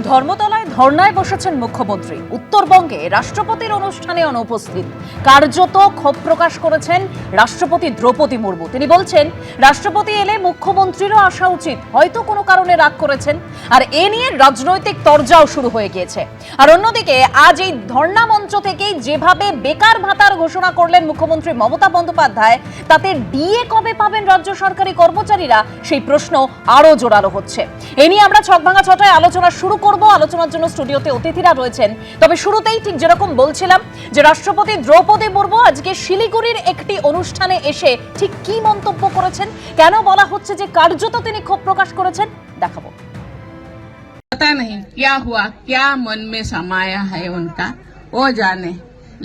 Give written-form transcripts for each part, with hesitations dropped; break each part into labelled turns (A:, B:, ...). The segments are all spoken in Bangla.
A: ধর্মতলায় ধর্নায় বসেছেন মুখ্যমন্ত্রী। উত্তরবঙ্গে রাষ্ট্রপতির অনুষ্ঠানে অনুপস্থিত। কার্যত ক্ষোভ প্রকাশ করেছেন রাষ্ট্রপতি দ্রৌপদী মুর্মু। তিনি বলছেন, রাষ্ট্রপতি এলে মুখ্যমন্ত্রীরও আসা উচিত, হয়তো কোনো কারণে রাগ করেছেন। আর এ নিয়ে রাজনৈতিক তরজাও শুরু হয়ে গিয়েছে। আর অন্যদিকে আজ এই ধর্না মঞ্চ থেকেই যেভাবে বেকার ভাতার ঘোষণা করলেন মুখ্যমন্ত্রী মমতা বন্দ্যোপাধ্যায়, তাতে ডিএ কবে পাবেন রাজ্য সরকারি কর্মচারীরা, সেই প্রশ্ন আরো জোরালো হচ্ছে। এ নিয়ে আমরা ছকভাঙা ছটায় আলোচনা শুরু করব। আলোচনার জন্য স্টুডিওতে অতিথিরা রয়েছেন। তবে শুরুতেই ঠিক যেরকম বলছিলাম যে রাষ্ট্রপতি দ্রৌপদী মুর্মু আজকে শিলিগুড়ির একটি অনুষ্ঠানে এসে ঠিক কি মন্তব্য করেছেন, কেন বলা হচ্ছে যে কার্যত তিনি ক্ষোভ প্রকাশ করেছেন, দেখাবো।
B: पता नहीं क्या हुआ, क्या मन में समाया है उनका, वो जाने।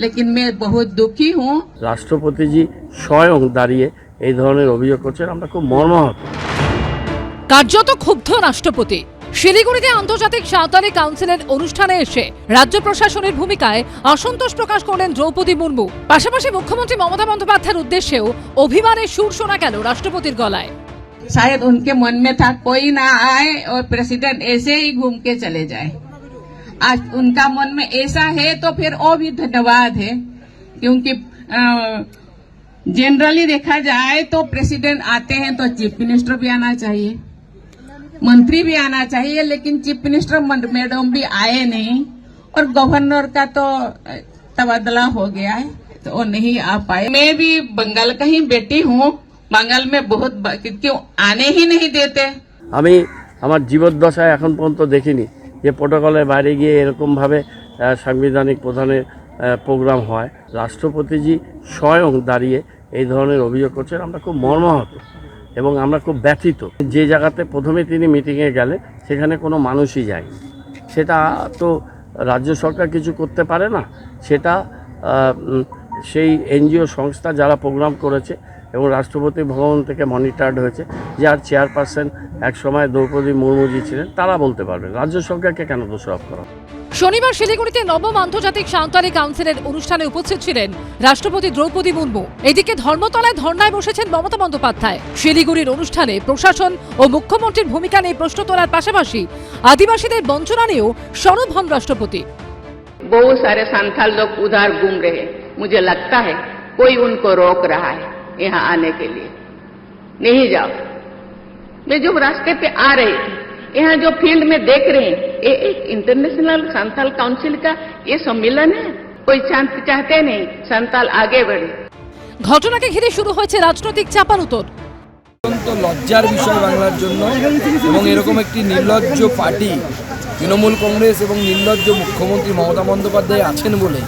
B: लेकिन मैं बहुत दुखी हूँ।
C: রাষ্ট্রপতিজি স্বয়ং দাঁড়িয়ে এই ধরনের অভিযোগ করছেন, আমরা খুব মর্মাহত।
D: কার্যত ক্ষুব্ধ রাষ্ট্রপতি। শিলিগুড়িতে আন্তর্জাতিক সাঁওতালি কাউন্সিলের অনুষ্ঠানে এসে রাজ্য প্রশাসনের ভূমিকায় অসন্তোষ প্রকাশ করলেন দ্রৌপদী মুর্মু। পাশাপাশি মুখ্যমন্ত্রী মমতা বন্দ্যোপাধ্যায়ের উদ্দেশ্যেও অভিমানের সুর শোনা গেল রাষ্ট্রপতির গলায়।
B: शायद उनके मन में था कोई ना आए और प्रेसिडेंट ऐसे ही घूम के चले जाए। आज उनका मन में ऐसा है तो फिर और भी धन्यवाद है, क्योंकि जनरली देखा जाए तो प्रेसिडेंट आते हैं तो चीफ मिनिस्टर भी आना चाहिए, मंत्री भी आना चाहिए, लेकिन चीफ मिनिस्टर मैडम भी आए नहीं। और गवर्नर का तो तबादला हो गया है तो वो नहीं आ पाए। मैं भी बंगाल का ही बेटी हूँ, बंगाल में बहुत क्यों आने ही नहीं देते।
C: আমি আমার জীবদ্দশায় এখন পর্যন্ত দেখিনি যে প্রোটোকলের বাইরে গিয়ে এরকমভাবে সাংবিধানিক প্রধানের প্রোগ্রাম হয়। রাষ্ট্রপতিজি স্বয়ং দাঁড়িয়ে এই ধরনের অভিযোগ করছেন, আমরা খুব মর্মাহত এবং আমরা খুব ব্যথিত। যে জায়গাতে প্রথমে তিনি মিটিংয়ে গেলেন সেখানে কোনো মানুষই যায়নি। সেটা তো রাজ্য সরকার কিছু করতে পারে না, সেটা সেই এনজিও সংস্থা যারা প্রোগ্রাম করেছে এবং রাষ্ট্রপতি ভবন থেকে মনিটর্ড হয়েছে, যার চেয়ারপারসন একসময় দ্রৌপদী মুর্মুজি ছিলেন, তারা বলতে পারবেন। রাজ্য সরকারকে কেন দোষারোপ করা?
D: শনিবার শিলিগুড়িতে নবম আন্তর্জাতিক সাঁওতালি কাউন্সিলের অনুষ্ঠানে উপস্থিত ছিলেন রাষ্ট্রপতি দ্রৌপদী মুর্মু। এদিকে ধর্মতলায় ধর্নায় বসেছেন মমতা বন্দ্যোপাধ্যায়। শিলিগুড়ির অনুষ্ঠানে প্রশাসন ও মুখ্যমন্ত্রীর ভূমিকা নিয়ে প্রশ্ন তোলার পাশাপাশি আদিবাসীদের বঞ্চনা নিয়েও সরব হন রাষ্ট্রপতি।
B: बहुत सारे संथाल लोग उधर घूम रहे हैं, मुझे लगता है कोई उनको रोक रहा है यहाँ आने के लिए। नहीं जाओ। मैं जो रास्ते पे आ रही थी, यहाँ जो फील्ड में देख रहे हैं, ये एक इंटरनेशनल संथाल काउंसिल का ये सम्मेलन है। कोई चाहते नहीं संथाल आगे बढ़े।
D: ঘটনাকে ঘিরে শুরু হয়েছে রাজনৈতিক চাপানুতর।
E: অত্যন্ত লজ্জার বিষয় বাংলার জন্য, এবং এরকম একটি নির্লজ্জ পার্টি তৃণমূল কংগ্রেস এবং নির্লজ্জ মুখ্যমন্ত্রী মমতা বন্দ্যোপাধ্যায় আছেন বলে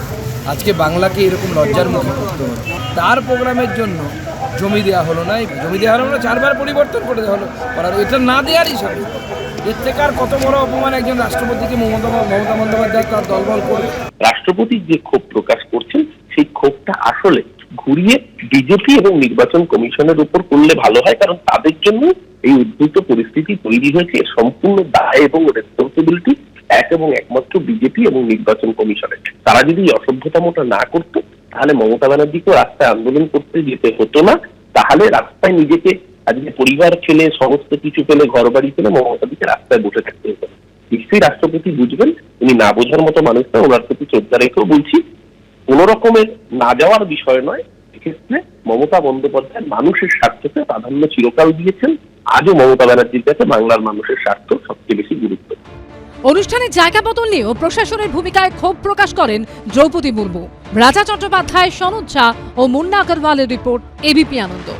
E: আজকে বাংলাকে এরকম লজ্জার মুখে পড়তে হলো। তার প্রোগ্রামের জন্য জমি দেওয়া হলো না, জমি দেওয়া হলো না, 4 বার পরিবর্তন করে দেওয়া হলো, করার এটা না দেওয়ার হিসাবে। এর থেকে আর কত বড় অপমান একজন রাষ্ট্রপতিকে মমতা বন্দ্যোপাধ্যায় তার দলবল করবে।
F: রাষ্ট্রপতি যে ক্ষোভ প্রকাশ করছেন, সেই ক্ষোভটা আসলে ঘুরিয়ে বিজেপি এবং নির্বাচন কমিশনের উপর করলে ভালো হয়, কারণ তাদের জন্য এই উদ্ভূত পরিস্থিতি তৈরি হয়েছে। সম্পূর্ণ দায় এবং রেসপন্সিবিলিটি এক এবং একমাত্র বিজেপি এবং নির্বাচন কমিশনের। তারা যদি এই অসভ্যতামোটা না করতো, তাহলে মমতা ব্যানার্জিকেও রাস্তায় আন্দোলন করতে যেতে হতো না। তাহলে রাস্তায় নিজেকে আজকে পরিবার ফেলে, সমস্ত কিছু ফেলে, ঘর বাড়ি ফেলে মমতাদিকে রাস্তায় বসে থাকতে হতো। নিশ্চয়ই রাষ্ট্রপতি বুঝবেন, উনি না বোঝার মতো মানুষ না। ওনার প্রতি শ্রদ্ধা রেখেও বলছি, কোন রকমের না যাওয়ার বিষয় নয়। এক্ষেত্রে মমতা বন্দ্যোপাধ্যায় মানুষের স্বার্থকে প্রাধান্য চিরকাল দিয়েছেন। আজও মমতা ব্যানার্জির কাছে বাংলার মানুষের স্বার্থ সবচেয়ে বেশি গুরুত্ব।
D: অনুষ্ঠানে জায়গা বদল নিয়েও প্রশাসনের ভূমিকায় ক্ষোভ প্রকাশ করেন দ্রৌপদী মুর্মু। রাজা চট্টোপাধ্যায়, সনোজ ঝা ও মুন্না আগরওয়ালের রিপোর্ট, এবিপি আনন্দ।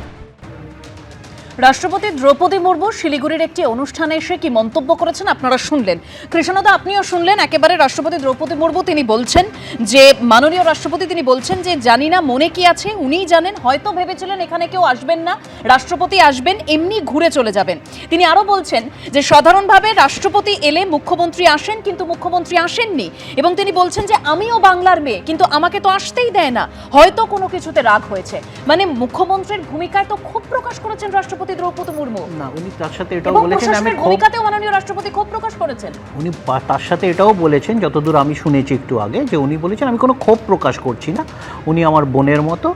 A: রাষ্ট্রপতি দ্রৌপদী মুর্মু শিলিগুড়ির একটি অনুষ্ঠানে এসে কি মন্তব্য করেছেন আপনারা শুনলেন। কৃষ্ণদা, আপনিও শুনলেন। একেবারে রাষ্ট্রপতি দ্রৌপদী মুর্মু তিনি বলছেন যে মাননীয় রাষ্ট্রপতি তিনি বলছেন যে জানি না মনে কি আছে, উনিই জানেন। হয়তো ভেবেছিলেন এখানে কেউ আসবেন না, রাষ্ট্রপতি আসবেন, এমনি ঘুরে চলে যাবেন। তিনি আরো বলছেন যে সাধারণভাবে রাষ্ট্রপতি এলে মুখ্যমন্ত্রী আসেন, কিন্তু মুখ্যমন্ত্রী আসেননি। এবং তিনি বলছেন যে আমিও বাংলার মেয়ে, কিন্তু আমাকে তো আসতেই দেয় না, হয়তো কোনো কিছুতে রাগ হয়েছে। মানে মুখ্যমন্ত্রীর ভূমিকায় তো ক্ষোভ প্রকাশ করেছেন রাষ্ট্রপতি দ্রৌপদী মুর্মু।
G: না, উনি তার সাথে এটাও বলেছেন, আমি
A: ভূমিকাতেও মাননীয় রাষ্ট্রপতি ক্ষোভ প্রকাশ করেছেন।
G: উনি তার সাথে এটাও বলেছেন, যতদূর আমি শুনেছি একটু আগে, যে উনি বলেছেন আমি কোনো ক্ষোভ প্রকাশ করছি না, উনি আমার বোনের মতো,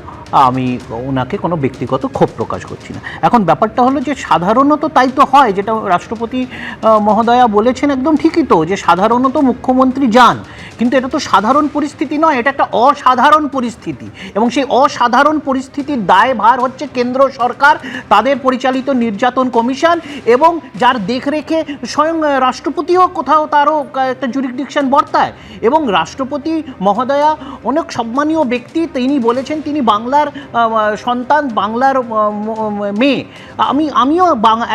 G: আমি ওনাকে কোনো ব্যক্তিগত ক্ষোভ প্রকাশ করছি না। এখন ব্যাপারটা হলো যে সাধারণত তাই তো হয়, যেটা রাষ্ট্রপতি মহোদয়া বলেছেন একদম ঠিকই তো, যে সাধারণত মুখ্যমন্ত্রী যান, কিন্তু এটা তো সাধারণ পরিস্থিতি নয়, এটা একটা অসাধারণ পরিস্থিতি, এবং সেই অসাধারণ পরিস্থিতির দায়ভার হচ্ছে কেন্দ্র সরকার, তাদের পরিচালিত নির্যাতন কমিশন, এবং যার দেখরেখে স্বয়ং রাষ্ট্রপতিও কোথাও তারও একটা জুরিসডিকশন বর্তায়। এবং রাষ্ট্রপতি মহোদয়া অনেক সম্মানীয় ব্যক্তি, তিনি বলেছেন তিনি বাংলার সন্তান, বাংলার মেয়ে। আমিও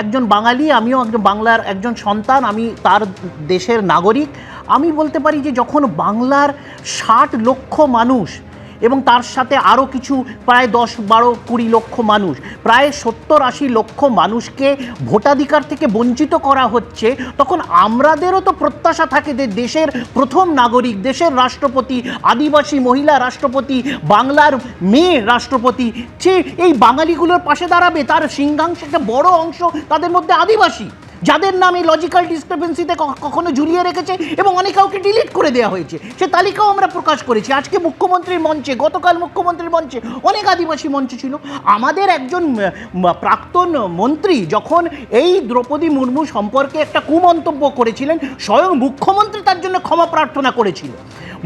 G: একজন বাঙালি, আমিও একজন বাংলার একজন সন্তান, আমি তার দেশের নাগরিক। আমি বলতে পারি যে যখন বাংলার 60 লক্ষ মানুষ এবং তার সাথে আরও কিছু প্রায় 10, 12, 20 লক্ষ মানুষ, প্রায় 70-80 লক্ষ মানুষকে ভোটাধিকার থেকে বঞ্চিত করা হচ্ছে, তখন আমাদেরও তো প্রত্যাশা থাকে যে দেশের প্রথম নাগরিক, দেশের রাষ্ট্রপতি, আদিবাসী মহিলা রাষ্ট্রপতি, বাংলার মেয়ে রাষ্ট্রপতি, সে এই বাঙালিগুলোর পাশে দাঁড়াবে। তার সিংহাংশে একটা বড় অংশ তাদের মধ্যে আদিবাসী, যাদের নামে লজিক্যাল ডিসক্রিপেন্সিতে কখনো ঝুলিয়ে রেখেছে এবং অনেক কাউকে ডিলিট করে দেওয়া হয়েছে। সে তালিকাও আমরা প্রকাশ করেছি। আজকে মুখ্যমন্ত্রীর মঞ্চে, গতকাল মুখ্যমন্ত্রীর মঞ্চে অনেক আদিবাসী মঞ্চ ছিল। আমাদের একজন প্রাক্তন মন্ত্রী যখন এই দ্রৌপদী মুর্মু সম্পর্কে একটা কুমন্তব্য করেছিলেন, স্বয়ং মুখ্যমন্ত্রী তার জন্য ক্ষমা প্রার্থনা করেছিল।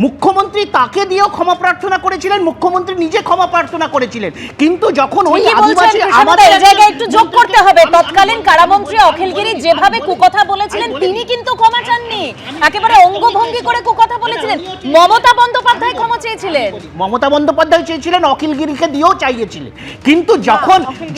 G: মুখ্যমন্ত্রী তাকে দিয়েও ক্ষমা প্রার্থনা করেছিলেন, মুখ্যমন্ত্রী নিজে ক্ষমা প্রার্থনা করেছিলেন। কিন্তু যখন ওই আদিবাসী, আমাদের
A: এই জায়গায় একটু যোগ করতে হবে, তৎকালীন কারামন্ত্রী অখিলগিরি যেভাবে কুকথা বলেছিলেন, তিনি কিন্তু ক্ষমা চাননি, একেবারে অঙ্গভঙ্গি করে কুকথা বলেছিলেন। মমতা বন্দ্যোপাধ্যায় ক্ষমা চেয়েছিলেন,
G: মমতা বন্দ্যোপাধ্যায় চেয়েছিলেন, অখিলগিরিকে দিয়েও চাইয়েছিলেন। কিন্তু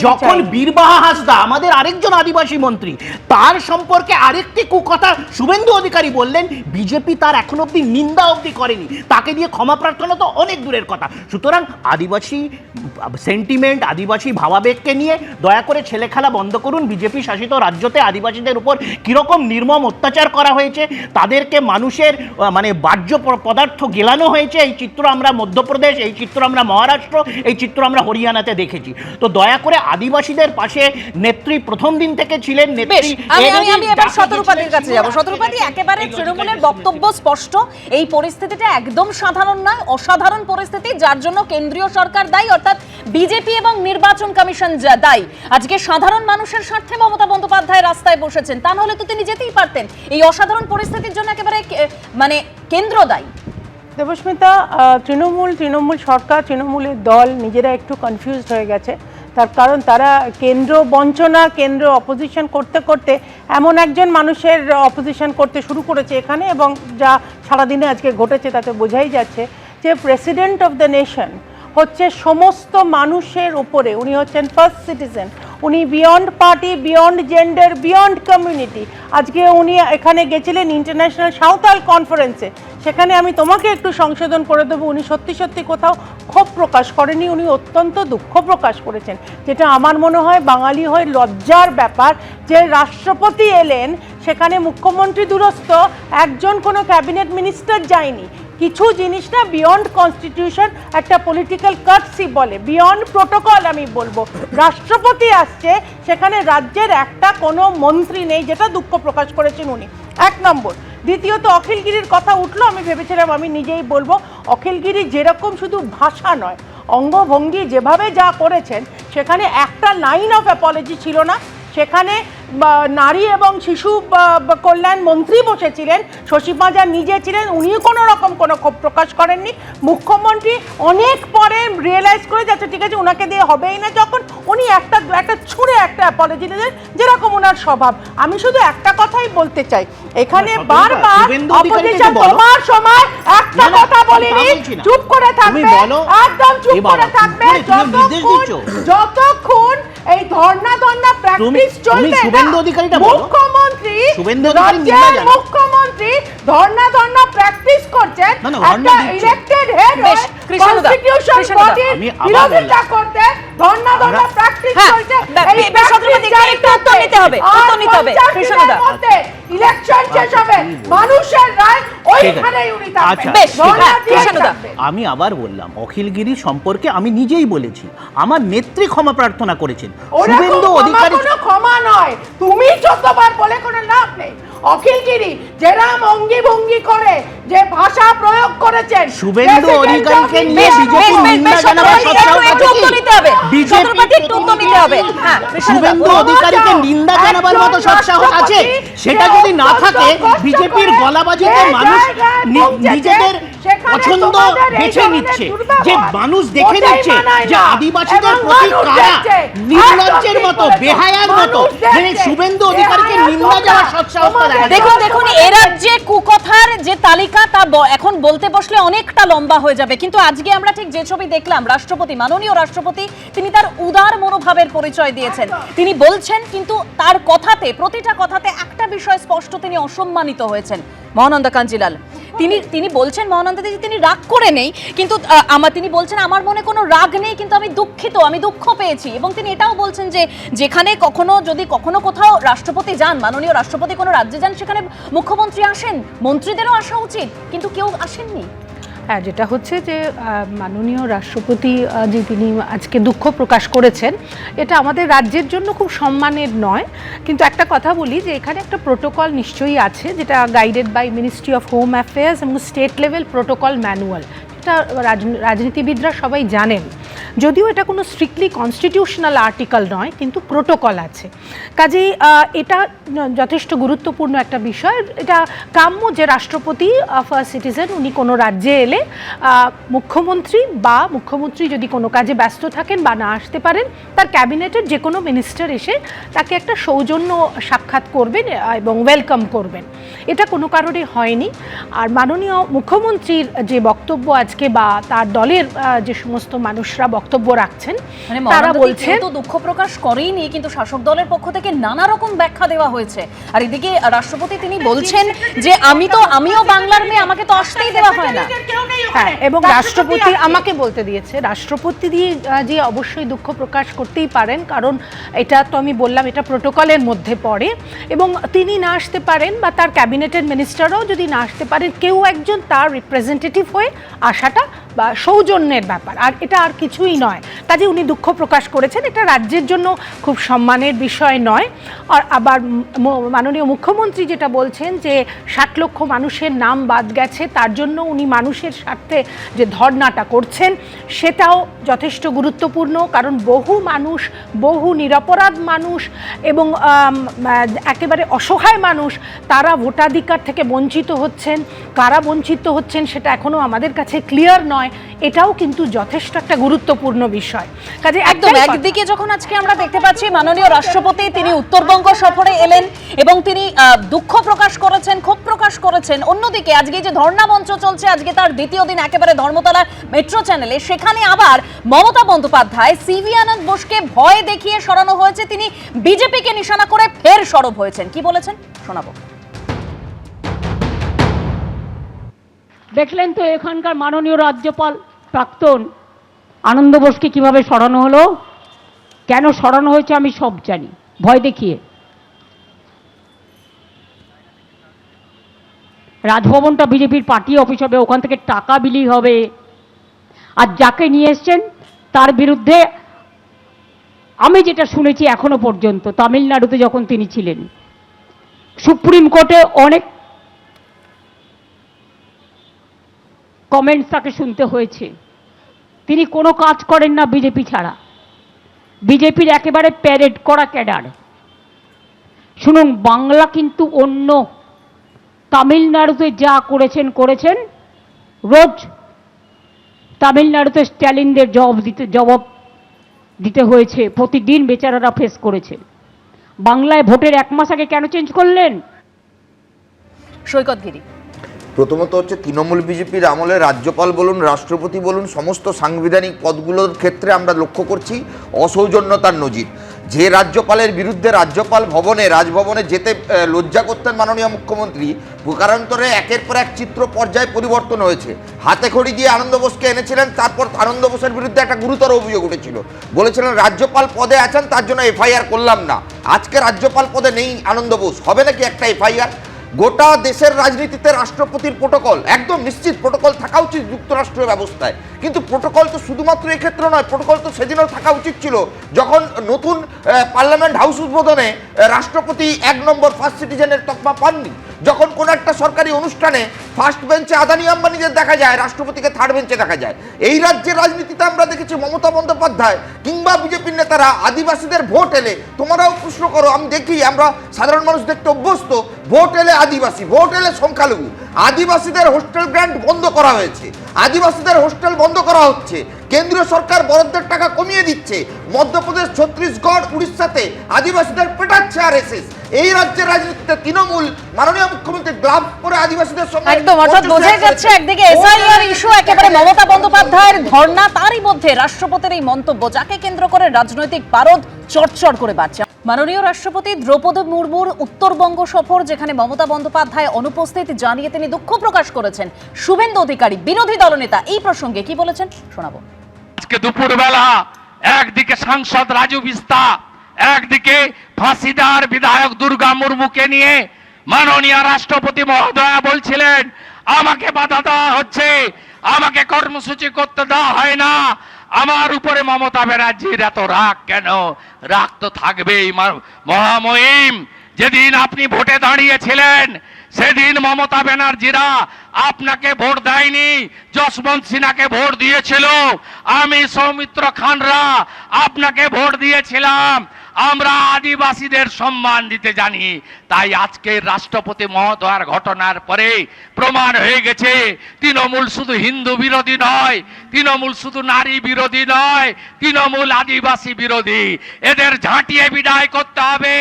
G: যখন বীরবাহা হাসদা, আমাদের আরেকজন আদিবাসী মন্ত্রী, তার সম্পর্কে আরেকটি কুকথা শুভেন্দু অধিকারী বললেন, বিজেপি তার এখনো অব্দি নিন্দা অব্দি করেনি, তাকে দিয়ে ক্ষমা প্রার্থনা তো অনেক দূরের কথা। সুতরাং আদিবাসী সেন্টিমেন্ট, আদিবাসী ভাবাবেগকে নিয়ে দয়া করে ছেলে খেলা বন্ধ করুন। বিজেপি শাসিত রাজ্যতে আদিবাসীদের উপর কীরকম নির্মম অত্যাচার করা হয়েছে, তাদেরকে মানুষের বাহ্য পদার্থ গেলানো হয়েছে, এই চিত্র আমরা মধ্যপ্রদেশ, এই চিত্র আমরা মহারাষ্ট্র, এই চিত্র আমরা হরিয়ানাতে দেখেছি। তো দয়া করে আদিবাসীদের পাশে নেত্রী প্রথম দিন থেকে ছিলেন। নেত্রী,
A: আমি এবার শতরূপাদির কাছে যাব। শতরূপাদি, একেবারে তৃণমূলের বক্তব্য স্পষ্ট, এই পরিস্থিতিটা একদম সাধারণ নয়, অসাধারণ পরিস্থিতি, যার জন্য কেন্দ্রীয় সরকার দায়ী, অর্থাৎ বিজেপি এবং নির্বাচন কমিশন দায়ী। আজকে সাধারণ মানুষের স্বার্থে মমতা বন্দ্যোপাধ্যায় রাস্তায় বসেছেন, তা নাহলে তো তিনি যেতেই পারতেন। এই অসাধারণ পরিস্থিতির জন্য একেবারে কেন্দ্র দায়ী।
H: দেবস্মিতা, তৃণমূল সরকার, তৃণমূলের দল নিজেরা একটু কনফিউজড হয়ে গেছে। তার কারণ তারা কেন্দ্র বঞ্চনা, কেন্দ্র অপোজিশন করতে করতে এমন একজন মানুষের অপোজিশন করতে শুরু করেছে এখানে, এবং যা সারাদিনে আজকে ঘটেছে তাতে বোঝাই যাচ্ছে যে প্রেসিডেন্ট অফ দ্য নেশন হচ্ছে সমস্ত মানুষের উপরে, উনি হচ্ছেন ফার্স্ট সিটিজেন, উনি beyond party, beyond gender, beyond community. আজকে উনি এখানে গেছিলেন ইন্টারন্যাশনাল সাঁওতাল কনফারেন্সে, সেখানে আমি তোমাকে একটু সংশোধন করে দেবো, উনি সত্যি সত্যি কোথাও ক্ষোভ প্রকাশ করেনি, উনি অত্যন্ত দুঃখ প্রকাশ করেছেন, যেটা আমার মনে হয় বাঙালি হয়ে লজ্জার ব্যাপার যে রাষ্ট্রপতি এলেন, সেখানে মুখ্যমন্ত্রী দূরস্থ, একজন কোনো ক্যাবিনেট মিনিস্টার যায়নি। কিছু জিনিস না বিয়ন্ড কনস্টিটিউশন, একটা পলিটিক্যাল কার্টসি বলে, বিয়ন্ড প্রোটোকল আমি বলবো। রাষ্ট্রপতি আসছে, সেখানে রাজ্যের একটা কোনো মন্ত্রী নেই, যেটা দুঃখ প্রকাশ করেছেন উনি, 1 নম্বর। দ্বিতীয়ত অখিলগিরির কথা উঠলো, আমি ভেবেছিলাম আমি নিজেই বলবো, অখিলগিরি যেরকম শুধু ভাষা নয়, অঙ্গভঙ্গি যেভাবে যা করেছেন, সেখানে একটা লাইন অফ অ্যাপোলজি ছিল না। সেখানে নারী এবং শিশু কল্যাণ মন্ত্রী বসেছিলেন, শশী পাঁজা নিজে ছিলেন, উনিও কোনো রকম কোনো ক্ষোভ প্রকাশ করেননি। মুখ্যমন্ত্রী অনেক পরে রিয়েলাইজ করে যাচ্ছে ঠিক আছে ওনাকে দিয়ে হবেই না, যখন উনি একটা ছুঁড়ে একটা অ্যাপোলজি দিলেন, যেরকম ওনার স্বভাব। আমি শুধু একটা কথাই বলতে চাই, এখানে বারবার অপোজিশন তোমার সময় একটা কথা বলিনি, চুপ করে থাকবে, একদম চুপ করে থাকবে যতক্ষণ এই ধর্ণা প্র্যাকটিস চলবে। মুখ্যমন্ত্রী ধর্ণা প্র্যাকটিস করছেন, একটা ইলেক্টেড হেড কনস্টিটিউশন বডির বিরোধিতা করতে ধর্ণা প্র্যাকটিস চলছে। এই উত্তর নিতে হবে। ইলেকশন শেষ হবে, মানুষের রায় ওইখানেই উনি থাকবেন।
G: আমি আবার বললাম, অখিলগিরি সম্পর্কে আমি নিজেই বলেছি, আমার নেত্রী ক্ষমা প্রার্থনা করেছেন। শুভেন্দু অধিকারী
H: ক্ষমা নয়, তুমি যতবার বলে কোনো লাভ নেই। অখিলগিরি যেরাম অঙ্গি ভঙ্গি করে, যে ভাষা প্রয়োগ করেছেন
G: শুভেন্দু অধিকারীকে নিয়ে
A: বেশ,
G: বিজেপি
A: বেশ, বেশ,
G: নিন্দা
A: বেশ,
G: জানাবার
A: একটু
G: সত্ত্বেও
A: উত্তর নিতে হবে। চট্টোপাধ্যায়, একটু উত্তর নিতে হবে। হ্যাঁ, কৃষ্ণদা,
G: শুভেন্দু
A: বলুন।
G: অধিকারীকে নিন্দা জানাবার মতো সৎসাহস আছে? সেটা যদি না থাকে, বিজেপির গলাবাজিতে মানুষ নিজেদের পছন্দ বেছে নিচ্ছে, যে মানুষ দেখে নিচ্ছে যে আদিবাসীদের প্রতি কারা নির্লজ্জের মতো, বেহায়ার মতো, শুভেন্দু অধিকারীকে নিন্দা যাওয়ার সৎসাহসটা দেখা যায়।
A: দেখুন দেখুন, এ রাজ্যে কুকথার যে তালিকা তা এখন বলতে বসলে অনেকটা লম্বা হয়ে যাবে, কিন্তু আজকে আমরা ঠিক যে ছবি দেখলাম, রাষ্ট্রপতি, মাননীয় রাষ্ট্রপতি, তিনি তার উদার মনোভাবের পরিচয় দিয়েছেন। তিনি বলছেন, কিন্তু তার কথাতে, প্রতিটা কথাতে একটা বিষয় স্পষ্ট, তিনি অসম্মানিত হয়েছেন। মহানন্দা কাঞ্জিলাল তিনি বলছেন, মহানন্দা দিদি, তিনি রাগ করে নেই, কিন্তু তিনি বলছেন আমার মনে কোনো রাগ নেই, কিন্তু আমি দুঃখিত, আমি দুঃখ পেয়েছি। এবং তিনি এটাও বলছেন যে যেখানে যদি কখনো কোথাও রাষ্ট্রপতি যান, মাননীয় রাষ্ট্রপতি কোনো রাজ্যে যান, সেখানে মুখ্যমন্ত্রী আসেন, মন্ত্রীদেরও আসা উচিত, কিন্তু কেউ আসেননি।
H: হ্যাঁ, যেটা হচ্ছে যে মাননীয় রাষ্ট্রপতি যে তিনি আজকে দুঃখ প্রকাশ করেছেন, এটা আমাদের রাজ্যের জন্য খুব সম্মানের নয়। কিন্তু একটা কথা বলি যে এখানে একটা প্রোটোকল নিশ্চয়ই আছে, যেটা guided by ministry of home affairs এবং স্টেট লেভেল প্রোটোকল ম্যানুয়াল। এটা রাজনীতিবিদরা সবাই জানেন, যদিও এটা কোনো স্ট্রিক্টলি কনস্টিটিউশনাল আর্টিকেল নয়, কিন্তু প্রোটোকল আছে। কাজেই এটা যথেষ্ট গুরুত্বপূর্ণ একটা বিষয়। এটা কাম্য যে রাষ্ট্রপতি অফ আ সিটিজেন, উনি কোনো রাজ্যে এলে মুখ্যমন্ত্রী যদি কোনো কাজে ব্যস্ত থাকেন বা না আসতে পারেন, তার ক্যাবিনেটের যে কোনো মিনিস্টার এসে তাকে একটা সৌজন্য সাক্ষাৎ করবেন এবং ওয়েলকাম করবেন। এটা কোনো কারণে হয়নি। আর মাননীয় মুখ্যমন্ত্রীর যে বক্তব্য আজকে, বা তার দলের যে সমস্ত মানুষরা বক্তব্য রাখছেন, তারা বলছেন
A: তো দুঃখ প্রকাশ করেইনি, কিন্তু শাসক দলের পক্ষ থেকে নানা রকম ব্যাখ্যা দেওয়া হয়েছে। আর এদিকে রাষ্ট্রপতি তিনি বলছেন যে আমিও বাংলার মেয়ে, আমাকে তো আসতেই দেওয়া হয় না।
H: হ্যাঁ, এবং রাষ্ট্রপতি আমাকে বলতে দিয়েছে, রাষ্ট্রপতি যে অবশ্যই দুঃখ প্রকাশ করতেই পারেন, কারণ এটা তো আমি বললাম এটা প্রোটোকলের মধ্যে পড়ে, এবং তিনি না আসতে পারেন বা তার ক্যাবিনেটের মিনিস্টারও যদি না আসতে পারেন, কেউ একজন তার রিপ্রেজেন্টেটিভ হয়ে আসাটা বা সৌজন্যের ব্যাপার, আর এটা আর কিছুই নয়। কাজে উনি দুঃখ প্রকাশ করেছেন, এটা রাজ্যের জন্য খুব সম্মানের বিষয় নয়। আর আবার মাননীয় মুখ্যমন্ত্রী যেটা বলছেন যে 60 লক্ষ মানুষের নাম বাদ গেছে, তার জন্য উনি মানুষের স্বার্থে যে ধর্নাটা করছেন, সেটাও যথেষ্ট গুরুত্বপূর্ণ। কারণ বহু মানুষ, বহু নিরপরাধ মানুষ এবং একেবারে অসহায় মানুষ, তারা ভোটাধিকার থেকে বঞ্চিত হচ্ছেন। কারা বঞ্চিত হচ্ছেন সেটা এখনও আমাদের কাছে ক্লিয়ার নয়। এটাও কিন্তু যথেষ্ট একটা গুরুত্বপূর্ণ বিষয়। কাজে
A: একদম একদিকে যখন আজকে আমরা দেখতে পাচ্ছি মাননীয় রাষ্ট্রপতি তিনি উত্তরবঙ্গ সফরে এলেন এবং তিনি দুঃখ প্রকাশ করেছেন, ক্ষোভ প্রকাশ করেছেন, অন্যদিকে আজকে যে ধর্ণা মঞ্চ চলছে, আজকে তার দ্বিতীয় দিন একেবারে ধর্মতলা মেট্রো চ্যানেলে, সেখানে আবার মমতা বন্দ্যোপাধ্যায় সিভি আনন্দ বোসকে ভয় দেখিয়ে সরানো হয়েছে, তিনি বিজেপিকে নিশানা করে ফের সরব হয়েছেন। কি বলেছেন শোনাবো।
I: দেখলেন তো এখানকার মাননীয় রাজ্যপাল প্রাক্তন আনন্দ বোসকে কিভাবে সরানো হলো। কেন সরানো হয়েছে আমি সব জানি, ভয় দেখিয়ে। রাজভবনটা বিজেপির পার্টি অফিস হবে, ওখান থেকে টাকা বিলি হবে, আর যাকে নিয়ে এসছেন তার বিরুদ্ধে আমি যেটা শুনেছি এখনো পর্যন্ত, তামিলনাড়ুতে যখন তিনি ছিলেন, সুপ্রিম কোর্টে অনেক কমেন্টস তাকে শুনতে হয়েছে। তিনি কোনো কাজ করেন না বিজেপি ছাড়া, বিজেপির একেবারে প্যারেড করা ক্যাডার। শুনুন, বাংলা কিন্তু অন্য, তামিলনাড়ুতে যা করেছেন, রোজ তামিলনাড়ুতে স্ট্যালিনদের জবাব দিতে হয়েছে, প্রতিদিন বেচারারা ফেস করেছে। বাংলায় ভোটের 1 মাস আগে কেন চেঞ্জ করলেন?
A: সৈকত গিরি।
J: প্রথমত হচ্ছে তৃণমূল বিজেপির আমলে রাজ্যপাল বলুন, রাষ্ট্রপতি বলুন, সমস্ত সাংবিধানিক পদগুলোর ক্ষেত্রে আমরা লক্ষ্য করছি অসৌজন্যতার নজির। যে রাজ্যপালের বিরুদ্ধে রাজ্যপাল রাজভবনে যেতে লজ্জা করতেন মাননীয় মুখ্যমন্ত্রী, প্রকারান্তরে একের পর এক চিত্র পর্যায়ে পরিবর্তন হয়েছে। হাতে খড়ি দিয়ে আনন্দ বোসকে এনেছিলেন, তারপর আনন্দ বোসের বিরুদ্ধে একটা গুরুতর অভিযোগ উঠেছিল, বলেছিলেন রাজ্যপাল পদে আছেন তার জন্য এফআইআর করলাম না। আজকে রাজ্যপাল পদে নেই আনন্দ বোস, হবে নাকি একটা এফআইআর? গোটা দেশের রাজনীতিতে রাষ্ট্রপতির প্রোটোকল একদম নিশ্চিত, প্রোটোকল থাকা উচিত যুক্তরাষ্ট্রীয় ব্যবস্থায়। কিন্তু প্রোটোকল তো শুধুমাত্র এক্ষেত্রে নয়, প্রোটোকল তো সেদিনও থাকা উচিত ছিল যখন নতুন পার্লামেন্ট হাউস উদ্বোধনে রাষ্ট্রপতি 1 নম্বর ফার্স্ট সিটিজেনের তকমা পাননি। যখন কোনো একটা সরকারি অনুষ্ঠানে ফার্স্ট বেঞ্চে আদানি আম্বানিদের দেখা যায়, রাষ্ট্রপতিকে থার্ড বেঞ্চে দেখা যায়। এই রাজ্যের রাজনীতিতে আমরা দেখেছি মমতা বন্দ্যোপাধ্যায় কিংবা বিজেপির নেতারা আদিবাসীদের ভোট এলে, তোমরাও প্রশ্ন করো, আমি দেখি, আমরা সাধারণ মানুষ দেখতে অভ্যস্ত, ভোট এলে আদিবাসী, ভোট এলে সংখ্যালঘু, আদিবাসীদের হোস্টেল গ্র্যান্ট বন্ধ করা হয়েছে, আদিবাসীদের হোস্টেল বন্ধ করা হচ্ছে, কেন্দ্রীয় সরকার বরাদ্দের টাকা কমিয়ে দিচ্ছে, মধ্যপ্রদেশ, ছত্তিশগড়, উড়িষ্যাতে আদিবাসীদের পেটাচ্ছে আরএসএস। এই রাজ্যের রাজনীতিতে তৃণমূল মাননীয় মুখ্যমন্ত্রী গ্লাভ পরে আদিবাসীদের সঙ্গে
A: একদম, অর্থাৎ বোঝা যাচ্ছে একদিকে এসআইআর ইস্যু, একেবারে মমতা বন্দ্যোপাধ্যায়ের ধর্ণা, তারই মধ্যে রাষ্ট্রপতির এই মন্তব্য, যাকে কেন্দ্র করে রাজনৈতিক পারদ চড়চড় করে বাড়ছে। মাননীয় রাষ্ট্রপতি দ্রৌপদী মুর্মুর উত্তরবঙ্গ সফর, যেখানে মমতা বন্দ্যোপাধ্যায় অনুপস্থিত, জানিয়ে তিনি দুঃখ প্রকাশ করেছেন। শুভেন্দু অধিকারী, বিরোধী দলনেতা, এই প্রসঙ্গে কি বলেছেন শোনাবো।
K: আজকে দুপুরবেলা একদিকে সাংসদ রাজু বিস্তা, একদিকে ফাঁসিদার বিধায়ক দুর্গা মুর্মুকে নিয়ে মাননীয় রাষ্ট্রপতি মহোদয়া বলছিলেন আমাকে বাধা দেওয়া হচ্ছে, আমাকে কর্মসূচি করতে দেওয়া হয় না। আমার উপরে মমতা ব্যানার্জির এত রাগ কেন? রাগ তো থাকবেই মহামহিম। যেদিন আপনি ভোটে দাঁড়িয়েছিলেন সেদিন মমতা ব্যানার্জিরা আপনাকে ভোট দেয়নি, যশবন্ত সিনহাকে ভোট দিয়েছিল, আমি সৌমিত্র খানরা আপনাকে ভোট দিয়েছিলাম। আমরা আদিবাসীদের সম্মান দিতে জানি। তাই আজকে রাষ্ট্রপতি মহোদয়ের ঘটনার পরে প্রমাণ হয়ে গেছে তৃণমূল শুধু হিন্দু বিরোধী নয়, তৃণমূল শুধু নারী বিরোধী নয়, তৃণমূল আদিবাসী বিরোধী। এদের ঝাঁটিয়ে বিদায় করতে হবে।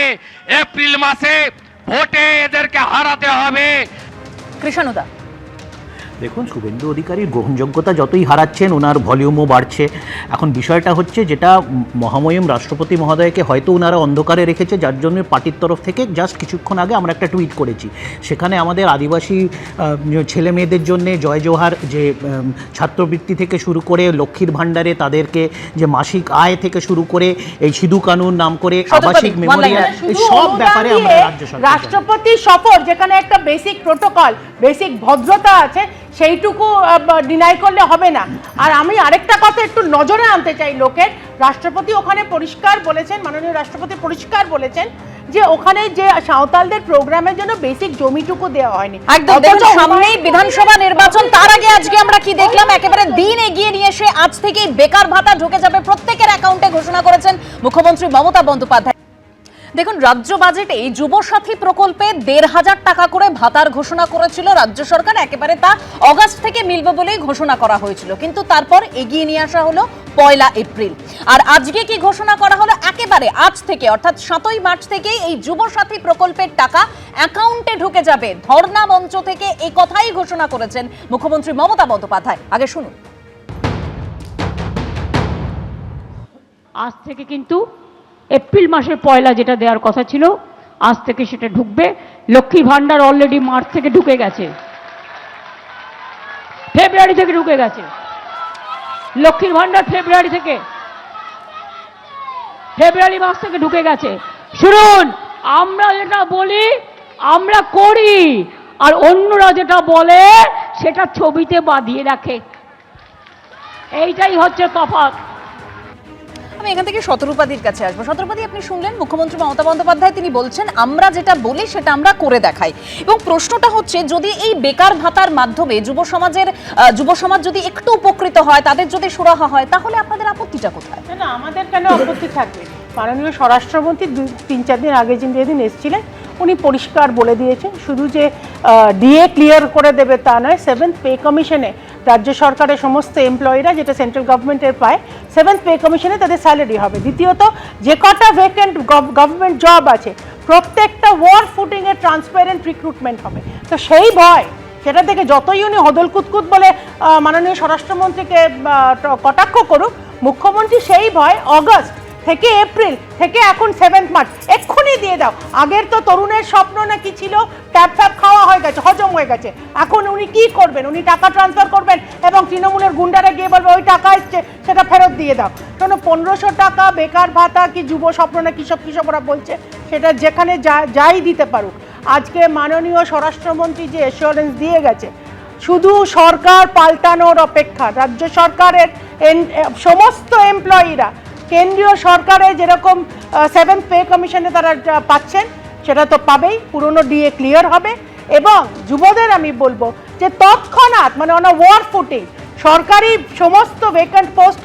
K: এপ্রিল মাসে ভোটে এদেরকে হারাতে হবে।
A: কৃষ্ণদা,
G: দেখুন, শুভেন্দু অধিকারীর গ্রহণযোগ্যতা যতই হারাচ্ছেন, ওনার ভলিউমও বাড়ছে। এখন বিষয়টা হচ্ছে, যেটা মহামহিম রাষ্ট্রপতি মহোদয়কে হয়তো ওনারা অন্ধকারে রেখেছে, যার জন্য পার্টির তরফ থেকে জাস্ট কিছুক্ষণ আগে আমরা একটা টুইট করেছি। সেখানে আমাদের আদিবাসী ছেলে মেয়েদের জন্য জয় জোহার, যে ছাত্রবৃত্তি থেকে শুরু করে লক্ষ্মীর ভাণ্ডারে তাদেরকে যে মাসিক আয় থেকে শুরু করে এই সিধু কানুন নাম করে আবাসিক মেমোরিয়াল, এই সব ব্যাপারে আমরা রাজ্য সরকার,
H: রাষ্ট্রপতি সফর যেখানে একটা বেসিক প্রোটোকল, বেসিক ভদ্রতা আছে, সেইটুকু ডিনাই করলে হবে না। আর আমি আরেকটা কথা একটু নজরে আনতে চাই লোকের, রাষ্ট্রপতি ওখানে পরিষ্কার বলেছেন, মাননীয় রাষ্ট্রপতি পরিষ্কার বলেছেন যে ওখানে যে সাঁওতালদের প্রোগ্রামের জন্য বেসিক জমিটুকু দেওয়া হয়নি।
A: একদম, দেখুন সামনেই বিধানসভা নির্বাচন, তার আগে আজকে আমরা কি দেখলাম, একেবারে দিন এগিয়ে নিয়ে এসে আজ থেকেই বেকার ভাতা ঢুকে যাবে প্রত্যেকের অ্যাকাউন্টে, ঘোষণা করেছেন মুখ্যমন্ত্রী মমতা বন্দ্যোপাধ্যায়। দেখুন, রাজ্য বাজেটে যুবসাথী প্রকল্পে ১৫০০ টাকা করে ভাতার ঘোষণা করেছিল রাজ্য সরকার। একেবারে তা অগাস্ট থেকে মিলবে বলেই ঘোষণা করা হয়েছিল, কিন্তু তারপর এগিয়ে নিয়ে আসা হলো ১ এপ্রিল। আর আজকে কি ঘোষণা করা হলো, একেবারে আজ থেকে অর্থাৎ ৭ই মার্চ থেকেই এই যুবসাথী প্রকল্পের টাকা অ্যাকাউন্টে ঢুকে যাবে। ধর্ণা মঞ্চ থেকে এই কথাই ঘোষণা করেছেন মুখ্যমন্ত্রী মমতা বন্দ্যোপাধ্যায়। আগে শুনুন।
I: আজ থেকে কিন্তু এপ্রিল মাসের ১ যেটা দেওয়ার কথা ছিল, আজ থেকে সেটা ঢুকবে। লক্ষ্মী ভাণ্ডার অলরেডি মার্চ থেকে ঢুকে গেছে, ফেব্রুয়ারি থেকে ঢুকে গেছে। লক্ষ্মীর ভাণ্ডার ফেব্রুয়ারি মাস থেকে ঢুকে গেছে। শুনুন, আমরা যেটা বলি আমরা করি, আর অন্যরা যেটা বলে সেটা ছবিতে বাঁধিয়ে রাখে। এইটাই হচ্ছে তফাৎ।
A: আমি এখান থেকে শতরূপাদির কাছে আসবো। শতরূপাদি, আপনি শুনলেন মুখ্যমন্ত্রী মমতা বন্দ্যোপাধ্যায়, তিনি বলছেন আমরা যেটা বলি সেটা আমরা করে দেখাই। এবং প্রশ্নটা হচ্ছে, যদি এই বেকার ভাতার মাধ্যমে যুব সমাজ যদি একটু উপকৃত হয়, তাদের যদি সুরাহা হয়, তাহলে আপনাদের আপত্তিটা কোথায়?
H: না, আমাদের কেন আপত্তি থাকবে? মাননীয় স্বরাষ্ট্রমন্ত্রী ৩-৪ দিন আগে যেদিন এসেছিলেন, উনি পরিষ্কার বলে দিয়েছেন, শুধু যে ডিএ ক্লিয়ার করে দেবে তা নয়, 7th পে কমিশনে রাজ্য সরকারের সমস্ত এমপ্লয়িরা যেটা সেন্ট্রাল গভর্নমেন্টের পায়, 7th পে কমিশনে তাদের স্যালারি হবে। দ্বিতীয়ত, যে কটা ভ্যাকেন্ট গভর্নমেন্ট জব আছে প্রত্যেকটা ওয়ার ফুটিংয়ে ট্রান্সপারেন্ট রিক্রুটমেন্ট হবে। তো সেই ভয়, সেটা থেকে যতই উনি হদল কুতকুত বলে মাননীয় স্বরাষ্ট্রমন্ত্রীকে কটাক্ষ করুক, মুখ্যমন্ত্রী সেই ভয় অগস্ট থেকে এপ্রিল থেকে এখন 7th মার্চ এক্ষুনি দিয়ে দাও। আগের তো তরুণের স্বপ্ন না কি ছিল, ট্যাপ ফ্যাপ খাওয়া হয়ে গেছে, হজম হয়ে গেছে। এখন উনি কি করবেন? উনি টাকা ট্রান্সফার করবেন এবং তৃণমূলের গুন্ডারা গিয়ে বলবে ওই টাকা এসছে, সেটা ফেরত দিয়ে দাও। কেন ১৫০০ টাকা বেকার ভাতা কি যুব স্বপ্ন না কিসব ওরা বলছে, সেটা যেখানে যাই দিতে পারুক। আজকে মাননীয় স্বরাষ্ট্রমন্ত্রী যে অ্যাসিওরেন্স দিয়ে গেছে, শুধু সরকার পাল্টানোর অপেক্ষা। রাজ্য সরকারের সমস্ত এমপ্লয়িরা কেন্দ্রীয় সরকারে যেরকম 7th পে কমিশনে তারা পাচ্ছেন, সেটা তো পাবেই। পুরনো ডিএ ক্লিয়ার হবে এবং যুবদের আমি বলবো যে তৎক্ষণাৎ মানে অন ওয়ার ফুটিং সরকারি সমস্ত ভ্যাকেন্ট পোস্ট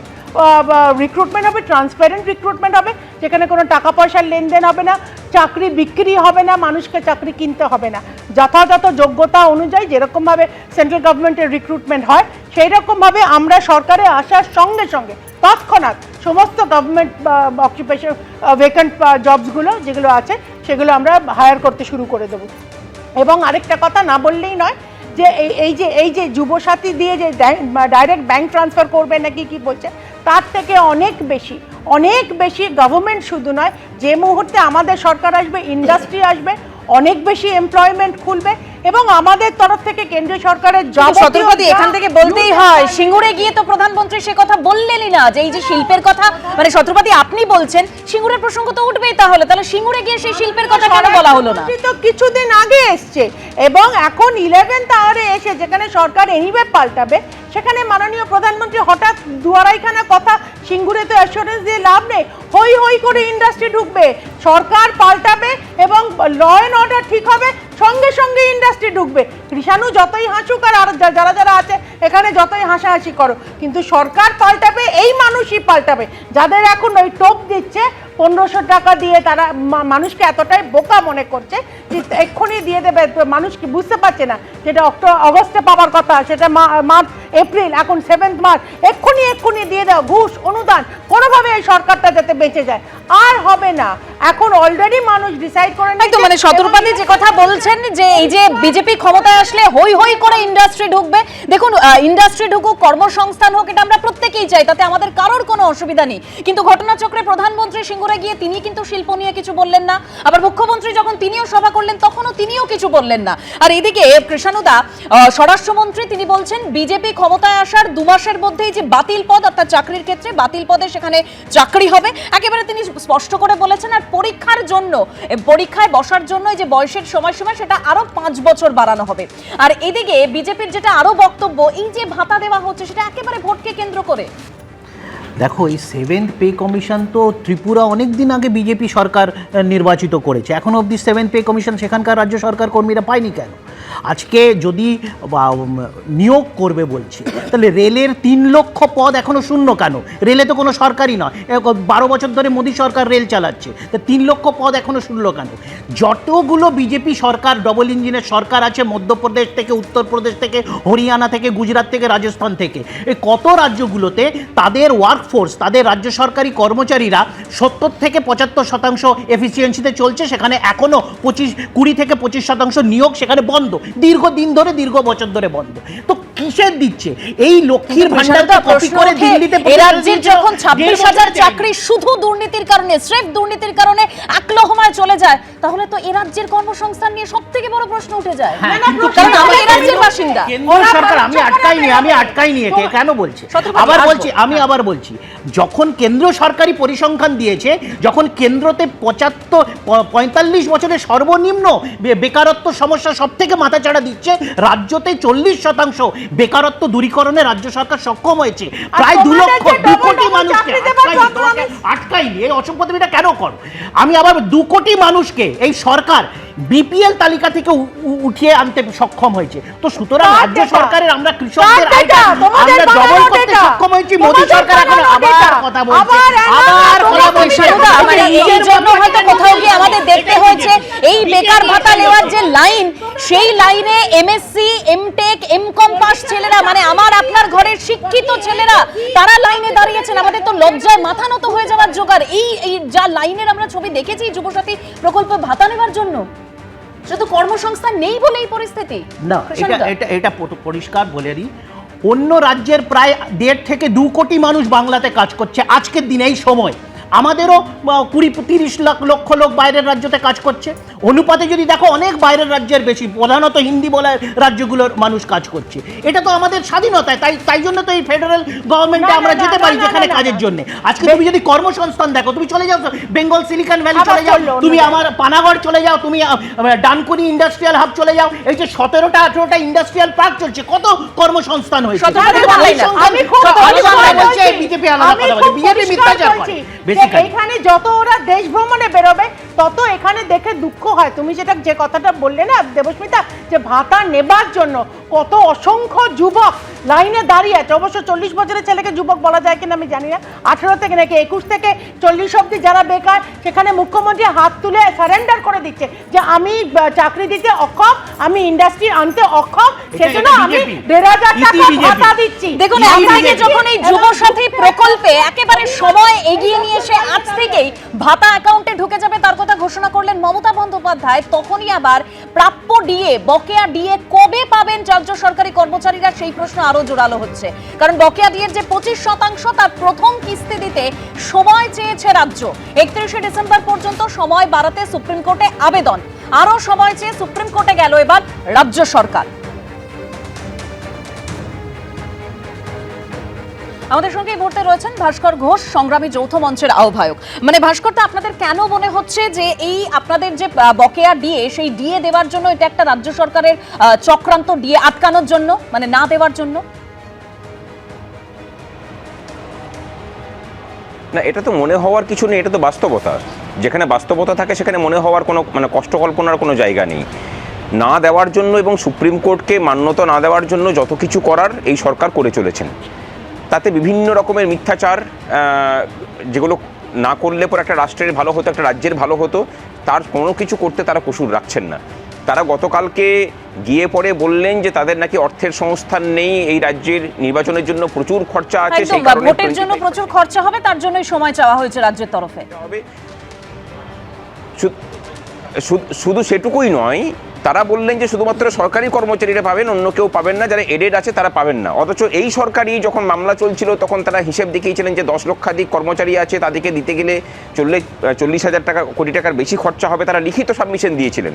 H: রিক্রুটমেন্ট হবে, ট্রান্সপারেন্ট রিক্রুটমেন্ট হবে, যেখানে কোনো টাকা পয়সার লেনদেন হবে না, চাকরি বিক্রি হবে না, মানুষকে চাকরি কিনতে হবে না, যথাযথ যোগ্যতা অনুযায়ী যেরকমভাবে সেন্ট্রাল গভর্নমেন্টের রিক্রুটমেন্ট হয় সেই রকমভাবে আমরা সরকারে আসার সঙ্গে সঙ্গে তৎক্ষণাৎ সমস্ত গভর্নমেন্ট অকুপেশন ভ্যাকেন্ট জবসগুলো যেগুলো আছে সেগুলো আমরা হায়ার করতে শুরু করে দেবো। এবং আরেকটা কথা না বললেই নয় যে এই যে যুবসাথী দিয়ে যে ডাইরেক্ট ব্যাংক ট্রান্সফার করবে নাকি কি বলছে, তার থেকে অনেক বেশি গভর্নমেন্ট শুধু নয়, যে মুহূর্তে আমাদের সরকার আসবে ইন্ডাস্ট্রি আসবে, অনেক বেশি এমপ্লয়মেন্ট খুলবে এবং আমাদের তরফ থেকে কেন্দ্রীয় সরকারের
A: শতপথী এখান থেকে বলতেই হয়, সিঙ্গুরে গিয়ে তো প্রধানমন্ত্রী সে কথা বললেনই না যে এই যে শিল্পের কথা, মানে শতপথী আপনি বলছেন সিঙ্গুরের প্রসঙ্গ তো উঠবেই, তাহলে সিঙ্গুরে গিয়ে সেই শিল্পের কথা কেন বলা হলো না?
H: তো কিছুদিন আগে এসছে এবং এখন 11th আওয়ারে এসে যেখানে সরকার এনিওয়ে পাল্টাবে সেখানে মাননীয় প্রধানমন্ত্রী হঠাৎ দুয়ারাইখানা কথা সিঙ্গুরে তো অ্যাসুরেন্স দিয়ে লাভ নেই, হই হই করে ইন্ডাস্ট্রি ঢুকবে, সরকার পাল্টাবে এবং ল অ্যান্ড অর্ডার ঠিক হবে, সঙ্গে সঙ্গে ইন্ডাস্ট্রি ঢুকবে। কৃষাণু যতই হাসুক আর যারা আছে এখানে যতই হাসাহাসি করো, কিন্তু সরকার পাল্টাবে, এই মানুষই পাল্টাবে যাদের এখন ওই টোপ দিচ্ছে 1500 টাকা দিয়ে, তারা মানুষকে এতটাই বোকা মনে করছে যে এক্ষুনি দিয়ে দেবে, মানুষ কি বুঝতে পারছে না যেটা অগস্টে পাওয়ার কথা সেটা মার্চ এপ্রিল, এখন 7th মার্চ, এক্ষুনি দিয়ে দাও ঘুষ অনুদান, কোনোভাবে এই সরকারটা যাতে বেঁচে যায়। আর হবে না, এখন অলরেডি মানুষ ডিসাইড করে
A: নিয়েছে। মানে শতপথী যে কথা বলছেন যে এই যে বিজেপি ক্ষমতায় আসলে হই হই করে ইন্ডাস্ট্রি ঢুকবে, দেখুন ইন্ডাস্ট্রি ঢুকুক, কর্মসংস্থান হোক, এটা আমরা প্রত্যেকেই চাই, তাতে আমাদের কারোর কোনো অসুবিধা নেই, কিন্তু ঘটনাচক্রে প্রধানমন্ত্রী সিঙ্গুরে গিয়ে তিনি কিন্তু শিল্প নিয়ে কিছু বললেন না, আবার মুখ্যমন্ত্রী যখন তিনিও সভা করলেন তখনও তিনিও কিছু বললেন না। আর এদিকে কৃষাণুদা স্বরাষ্ট্রমন্ত্রী তিনি বলছেন বিজেপি ক্ষমতায় আসার 2 মাসের মধ্যেই যে বাতিল পদ অর্থাৎ চাকরির ক্ষেত্রে বাতিল পদে সেখানে চাকরি হবে, একেবারে তিনি স্পষ্ট করে বলেছেন। আর পরীক্ষায় বসার জন্য যে বয়সের সময়সীমা সেটা আরো 5 বছর বাড়ানো হবে। আর এদিকে বিজেপির যেটা আরো বক্তব্য, এই যে ভাতা দেওয়া হচ্ছে সেটা একেবারে ভোটকে কেন্দ্র করে।
G: দেখো, এই 7th পে কমিশন তো ত্রিপুরা অনেক দিন আগে বিজেপি সরকার নির্বাচিত করেছে, এখনো অবধি 7th পে কমিশন সেখানকার রাজ্য সরকার কর্মীরা পায়নি কেন? আজকে যদি নিয়োগ করবে বলছে, তাহলে রেলের 3 লক্ষ পদ এখনো শূন্য কেন? রেলে তো কোনো সরকারই নয়, 12 বছর ধরে মোদী সরকার রেল চালাচ্ছে, তা 3 লক্ষ পদ এখনো শূন্য কেন? যতগুলো বিজেপি সরকার ডবল ইঞ্জিনের সরকার আছে, মধ্যপ্রদেশ থেকে, উত্তরপ্রদেশ থেকে, হরিয়ানা থেকে, গুজরাট থেকে, রাজস্থান থেকে, এই কত রাজ্যগুলোতে তাদের ওয়ার্কফোর্স, তাদের রাজ্য সরকারি কর্মচারীরা 70 থেকে 75% এফিসিয়েন্সিতে চলছে, সেখানে এখনো 20 থেকে 25% নিয়োগ সেখানে বন্ধ, দীর্ঘদিন ধরে, দীর্ঘ বছর ধরে বন্ধ। তো কিসের দিচ্ছে? এই লক্ষ্মীর ভান্ডারটা কপি করে দিল্লিতে
A: রাজ্যের যখন 26,000 চাকরি শুধু দুর্নীতির কারণে, স্রেফ দুর্নীতির কারণে আকলহমায় চলে যায়, তাহলে তো এই রাজ্যের কর্মসংস্থান নিয়ে সবথেকে বড় প্রশ্ন উঠে যায়। কারণ আমরা এই রাজ্যের বাসিন্দা।
G: কেন্দ্র সরকার, আমি আটকাইনি একে, কেন বলছে? আমি আবার বলছি, যখন কেন্দ্র সরকারি পরিসংখ্যান দিয়েছে, যখন কেন্দ্রতে 45 বছরের সর্বনিম্ন বেকারত্ব সমস্যা সব থেকে মাথাচাড়া দিচ্ছে, রাজ্যতে 40% বেকারত্ব দূরীকরণে রাজ্য সরকার সক্ষম হয়েছে। প্রায় 2 কোটি মানুষকে আটকাইনি, এই অসম্পদটা কেন করো? আমি আবার 2 কোটি মানুষকে এই সরকার বিপিএল তালিকা থেকে উঠিয়ে আনতে সক্ষম হয়েছে। তো সুতরাং রাজ্য সরকারের আমরা কৃষকদের আমরা ডবল করতে সক্ষম হয়েছি। মোদী সরকার এখন আবার কথা বলছে,
A: এই জন্য হয়তো কোথাও গিয়ে আমাদের দেখতে হয়েছে এই বেকার ভাতা নেওয়ার যে লাইন, সেই লাইনে এমএসসি, এমটেক, এমকম পাস ছেলেরা, মানে আমার আপনার ঘরের শিক্ষিত ছেলেরা, তারা লাইনে দাঁড়িয়েছেন। আমাদের তো লজ্জায় মাথা নত হয়ে যাওয়ার জোগাড়। এই যা লাইনের আমরা ছবি দেখেছি যুবসাথী প্রকল্প ভাতা নেওয়ার জন্য, শুধু কর্মসংস্থান নেই বলে এই পরিস্থিতি
G: না। এটা পরিষ্কার বলে দিই, অন্য রাজ্যের প্রায় 1.5 থেকে 2 কোটি মানুষ বাংলাতে কাজ করছে আজকের দিনে, এই সময়। আমাদেরও 20-30 লক্ষ লোক বাইরের রাজ্যতে কাজ করছে। অনুপাতে যদি দেখো, অনেক বাইরের রাজ্যের বেশি, প্রধানত হিন্দি বলা রাজ্যগুলোর মানুষ কাজ করছে। এটা তো আমাদের স্বাধীনতায়, তাই জন্য তো এই ফেডারেল গভর্নমেন্টে আমরা যেতে পারি যেখানে কাজের জন্য। আজকে তুমি যদি কর্মসংস্থান দেখো, তুমি চলে যাও বেঙ্গল সিলিকন ভ্যালি চলে যাও, তুমি আমার পানাগড় চলে যাও, তুমি ডানকুনি ইন্ডাস্ট্রিয়াল হাব চলে যাও, এই যে 17টা ইন্ডাস্ট্রিয়াল পার্ক চলছে, কত কর্মসংস্থান হয়েছে। বিজেপি আলাদা কথা বলে, বিজেপি মিথ্যাচার করে। বেসিক্যালি
H: এখানে যত ওরা দেশ ভ্রমণে বেরোবে তত এখানে দেখে দুঃখ হয়। তুমি যে কথাটা বললে না দেবস্মিতা, যে ভাতা নেবার জন্য কত অসংখ্য যুবক লাইনে দাঁড়িয়ে আছে, অবশ্য 40 বছরের ছেলেকে যুবক বলা যায় কিনা আমি জানি না, 18 থেকে নাকি 21 থেকে 40 অব্দি যারা বেকার, সেখানে মুখ্যমন্ত্রী হাত তুলে সারেন্ডার করে দিচ্ছে যে আমি চাকরি দিতে অক্ষম, আমি ইন্ডাস্ট্রি আনতে অক্ষম, সেজন্য আমি 1,500 টাকা ভাতা দিচ্ছি।
A: দেখুন, একদিকে যখন এই যুবসাথী প্রকল্পে একেবারে সময় এগিয়ে নিয়ে এসে আজ থেকেই ভাতা অ্যাকাউন্টে ঢুকে যাবে তার কথা ঘোষণা করলেন মমতা বন্দ্যোপাধ্যায়, তখনই আবার প্রাপ্য ডিএ, বকেয়া ডিএ কবে পাবেন রাজ্য সরকারি কর্মচারীরা, সেই প্রশ্ন আরো জোরালো হচ্ছে। কারণ বকেয়া ডিএর যে 25% তার প্রথম কিস্তি দিতে সময় চেয়েছে রাজ্য। 31শে ডিসেম্বর পর্যন্ত সময় বাড়াতে সুপ্রিম কোর্টে আবেদন, আরো সময় চেয়ে সুপ্রিম কোর্টে গেল এবার রাজ্য সরকার। আমাদের সঙ্গে এই মুহূর্তে রয়েছেন ভাস্কর ঘোষ, সংগ্রামী যৌথ মঞ্চের আহ্বায়ক। মানে ভাস্কর, তা আপনাদের কেন মনে হচ্ছে যে এই আপনাদের যে বকেয়া ডিএ, সেই ডিএ দেওয়ার জন্য এটা একটা রাজ্য সরকারের চক্রান্ত, ডিএ আটকানোর জন্য, মানে না দেওয়ার জন্য?
L: না, এটা তো মনে হওয়ার কিছু নেই, এটা তো বাস্তবতা। যেখানে বাস্তবতা থাকে সেখানে মনে হওয়ার কোনো কষ্ট কল্পনার কোনো জায়গা নেই। না দেওয়ার জন্য এবং সুপ্রিম কোর্টকে মান্যতা না দেওয়ার জন্য যত কিছু করার এই সরকার করে চলেছেন, তাতে বিভিন্ন রকমের মিথ্যাচার, যেগুলো না করলে পর একটা রাষ্ট্রের ভালো হতো, একটা রাজ্যের ভালো হতো, তার কোনো কিছু করতে তারা কসুর রাখছেন না। তারা গতকালকে গিয়ে পরে বললেন যে তাদের নাকি অর্থের সংস্থান নেই, এই রাজ্যের নির্বাচনের জন্য প্রচুর খরচা আছে, সেই কারণে
A: ভোটের জন্য প্রচুর খরচা হবে, তার জন্যই সময় চাওয়া হয়েছে রাজ্যের তরফে।
L: শুধু সেটুকুই নয়, তারা বললেন যে শুধুমাত্র সরকারি কর্মচারীরা পাবেন, অন্য কেউ পাবেন না, যারা এডেড আছে তারা পাবেন না। অথচ এই সরকারই যখন মামলা চলছিল তখন তারা হিসেব দেখিয়েছিলেন যে 10 লক্ষাধিক কর্মচারী আছে, তাদেরকে দিতে গেলে 40,000 কোটি টাকার বেশি খরচা হবে, তারা লিখিত সাবমিশন দিয়েছিলেন।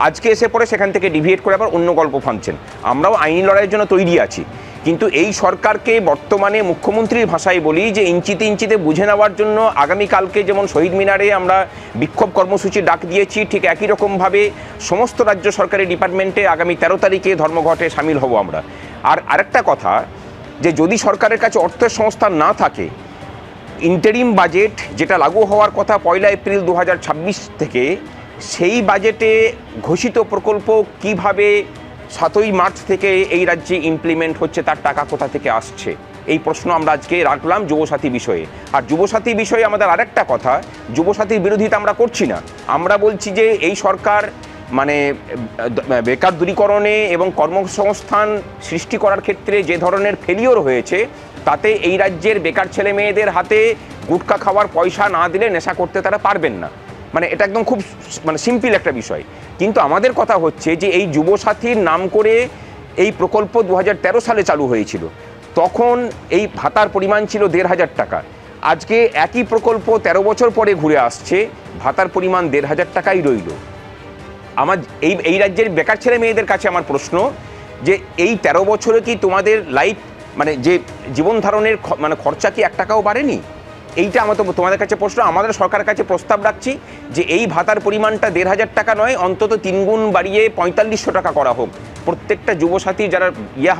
L: আজকে এসে পরে সেখান থেকে ডিভিয়েট করে আবার অন্য গল্প ফাঁদছেন। আমরাও আইনি লড়াইয়ের জন্য তৈরি আছি, কিন্তু এই সরকারকে বর্তমানে মুখ্যমন্ত্রীর ভাষায় বলি যে ইঞ্চিতে ইঞ্চিতে বুঝে নেওয়ার জন্য আগামীকালকে যেমন শহীদ মিনারে আমরা বিক্ষোভ কর্মসূচি ডাক দিয়েছি, ঠিক একই রকমভাবে সমস্ত রাজ্য সরকারি ডিপার্টমেন্টে আগামী 13 তারিখে ধর্মঘটে সামিল হব আমরা। আর আরেকটা কথা, যে যদি সরকারের কাছে অর্থের সংস্থান না থাকে, ইন্টারিম বাজেট যেটা লাগু হওয়ার কথা 1 এপ্রিল 2026 থেকে, সেই বাজেটে ঘোষিত প্রকল্প কিভাবে 7ই মার্চ থেকে এই রাজ্যে ইমপ্লিমেন্ট হচ্ছে, তার টাকা কোথা থেকে আসছে, এই প্রশ্ন আমরা আজকে রাখলাম যুবসাথী বিষয়ে। আর যুবসাথী বিষয়ে আমাদের আরেকটা কথা, যুবসাথীর বিরোধিতা আমরা করছি না, আমরা বলছি যে এই সরকার মানে বেকার দূরীকরণে এবং কর্মসংস্থান সৃষ্টি করার ক্ষেত্রে যে ধরনের ফেলিওর হয়েছে, তাতে এই রাজ্যের বেকার ছেলে মেয়েদের হাতে গুটখা খাওয়ার পয়সা না দিলে নেশা করতে তারা পারবেন না। মানে এটা একদম খুব সিম্পল একটা বিষয়। কিন্তু আমাদের কথা হচ্ছে যে এই যুবসাথীর নাম করে এই প্রকল্প 2013 সালে চালু হয়েছিল, তখন এই ভাতার পরিমাণ ছিল 1,500 টাকা। আজকে একই প্রকল্প 13 বছর পরে ঘুরে আসছে, ভাতার পরিমাণ 1,500 টাকাই রইল। আমার এই রাজ্যের বেকার ছেলে মেয়েদের কাছে আমার প্রশ্ন, যে এই 13 বছরে কি তোমাদের লাইফ মানে যে জীবন ধারণের খরচা কি 1 টাকাও বাড়েনি? এইটা আমার তো তোমাদের কাছে প্রশ্ন। আমাদের সরকারের কাছে প্রস্তাব রাখছি যে এই ভাতার পরিমাণটা 1,500 টাকা নয়, অন্তত 3 গুণ বাড়িয়ে 4500 টাকা করা হোক। প্রত্যেকটা যুবসাথী যারা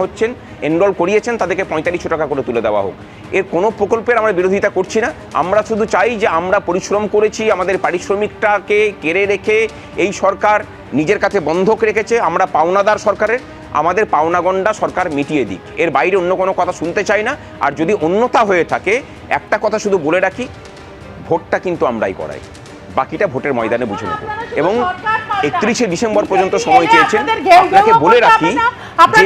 L: হচ্ছেন, এনরোল করিয়েছেন, তাদেরকে 4500 টাকা করে তুলে দেওয়া হোক। এর কোনো প্রকল্পের আমরা বিরোধিতা করছি না, আমরা শুধু চাই যে আমরা পরিশ্রম করেছি, আমাদের পারিশ্রমিকটাকে কেড়ে রেখে এই সরকার নিজের কাছে বন্ধক রেখেছে, আমরা পাওনাদার সরকারের, আমাদের পাওনাগণ্ডা সরকার মিটিয়ে দিক। এর বাইরে অন্য কোনো কথা শুনতে চাই না। আর যদি অন্যতা হয়ে থাকে, একটা কথা শুধু বলে রাখি, ভোটটা কিন্তু আমরাই করাই, বাকিটা ভোটের ময়দানে বুঝে নেব। এবং 31শে ডিসেম্বর পর্যন্ত সময় চেয়েছেন। আপনাকে বলে রাখি যে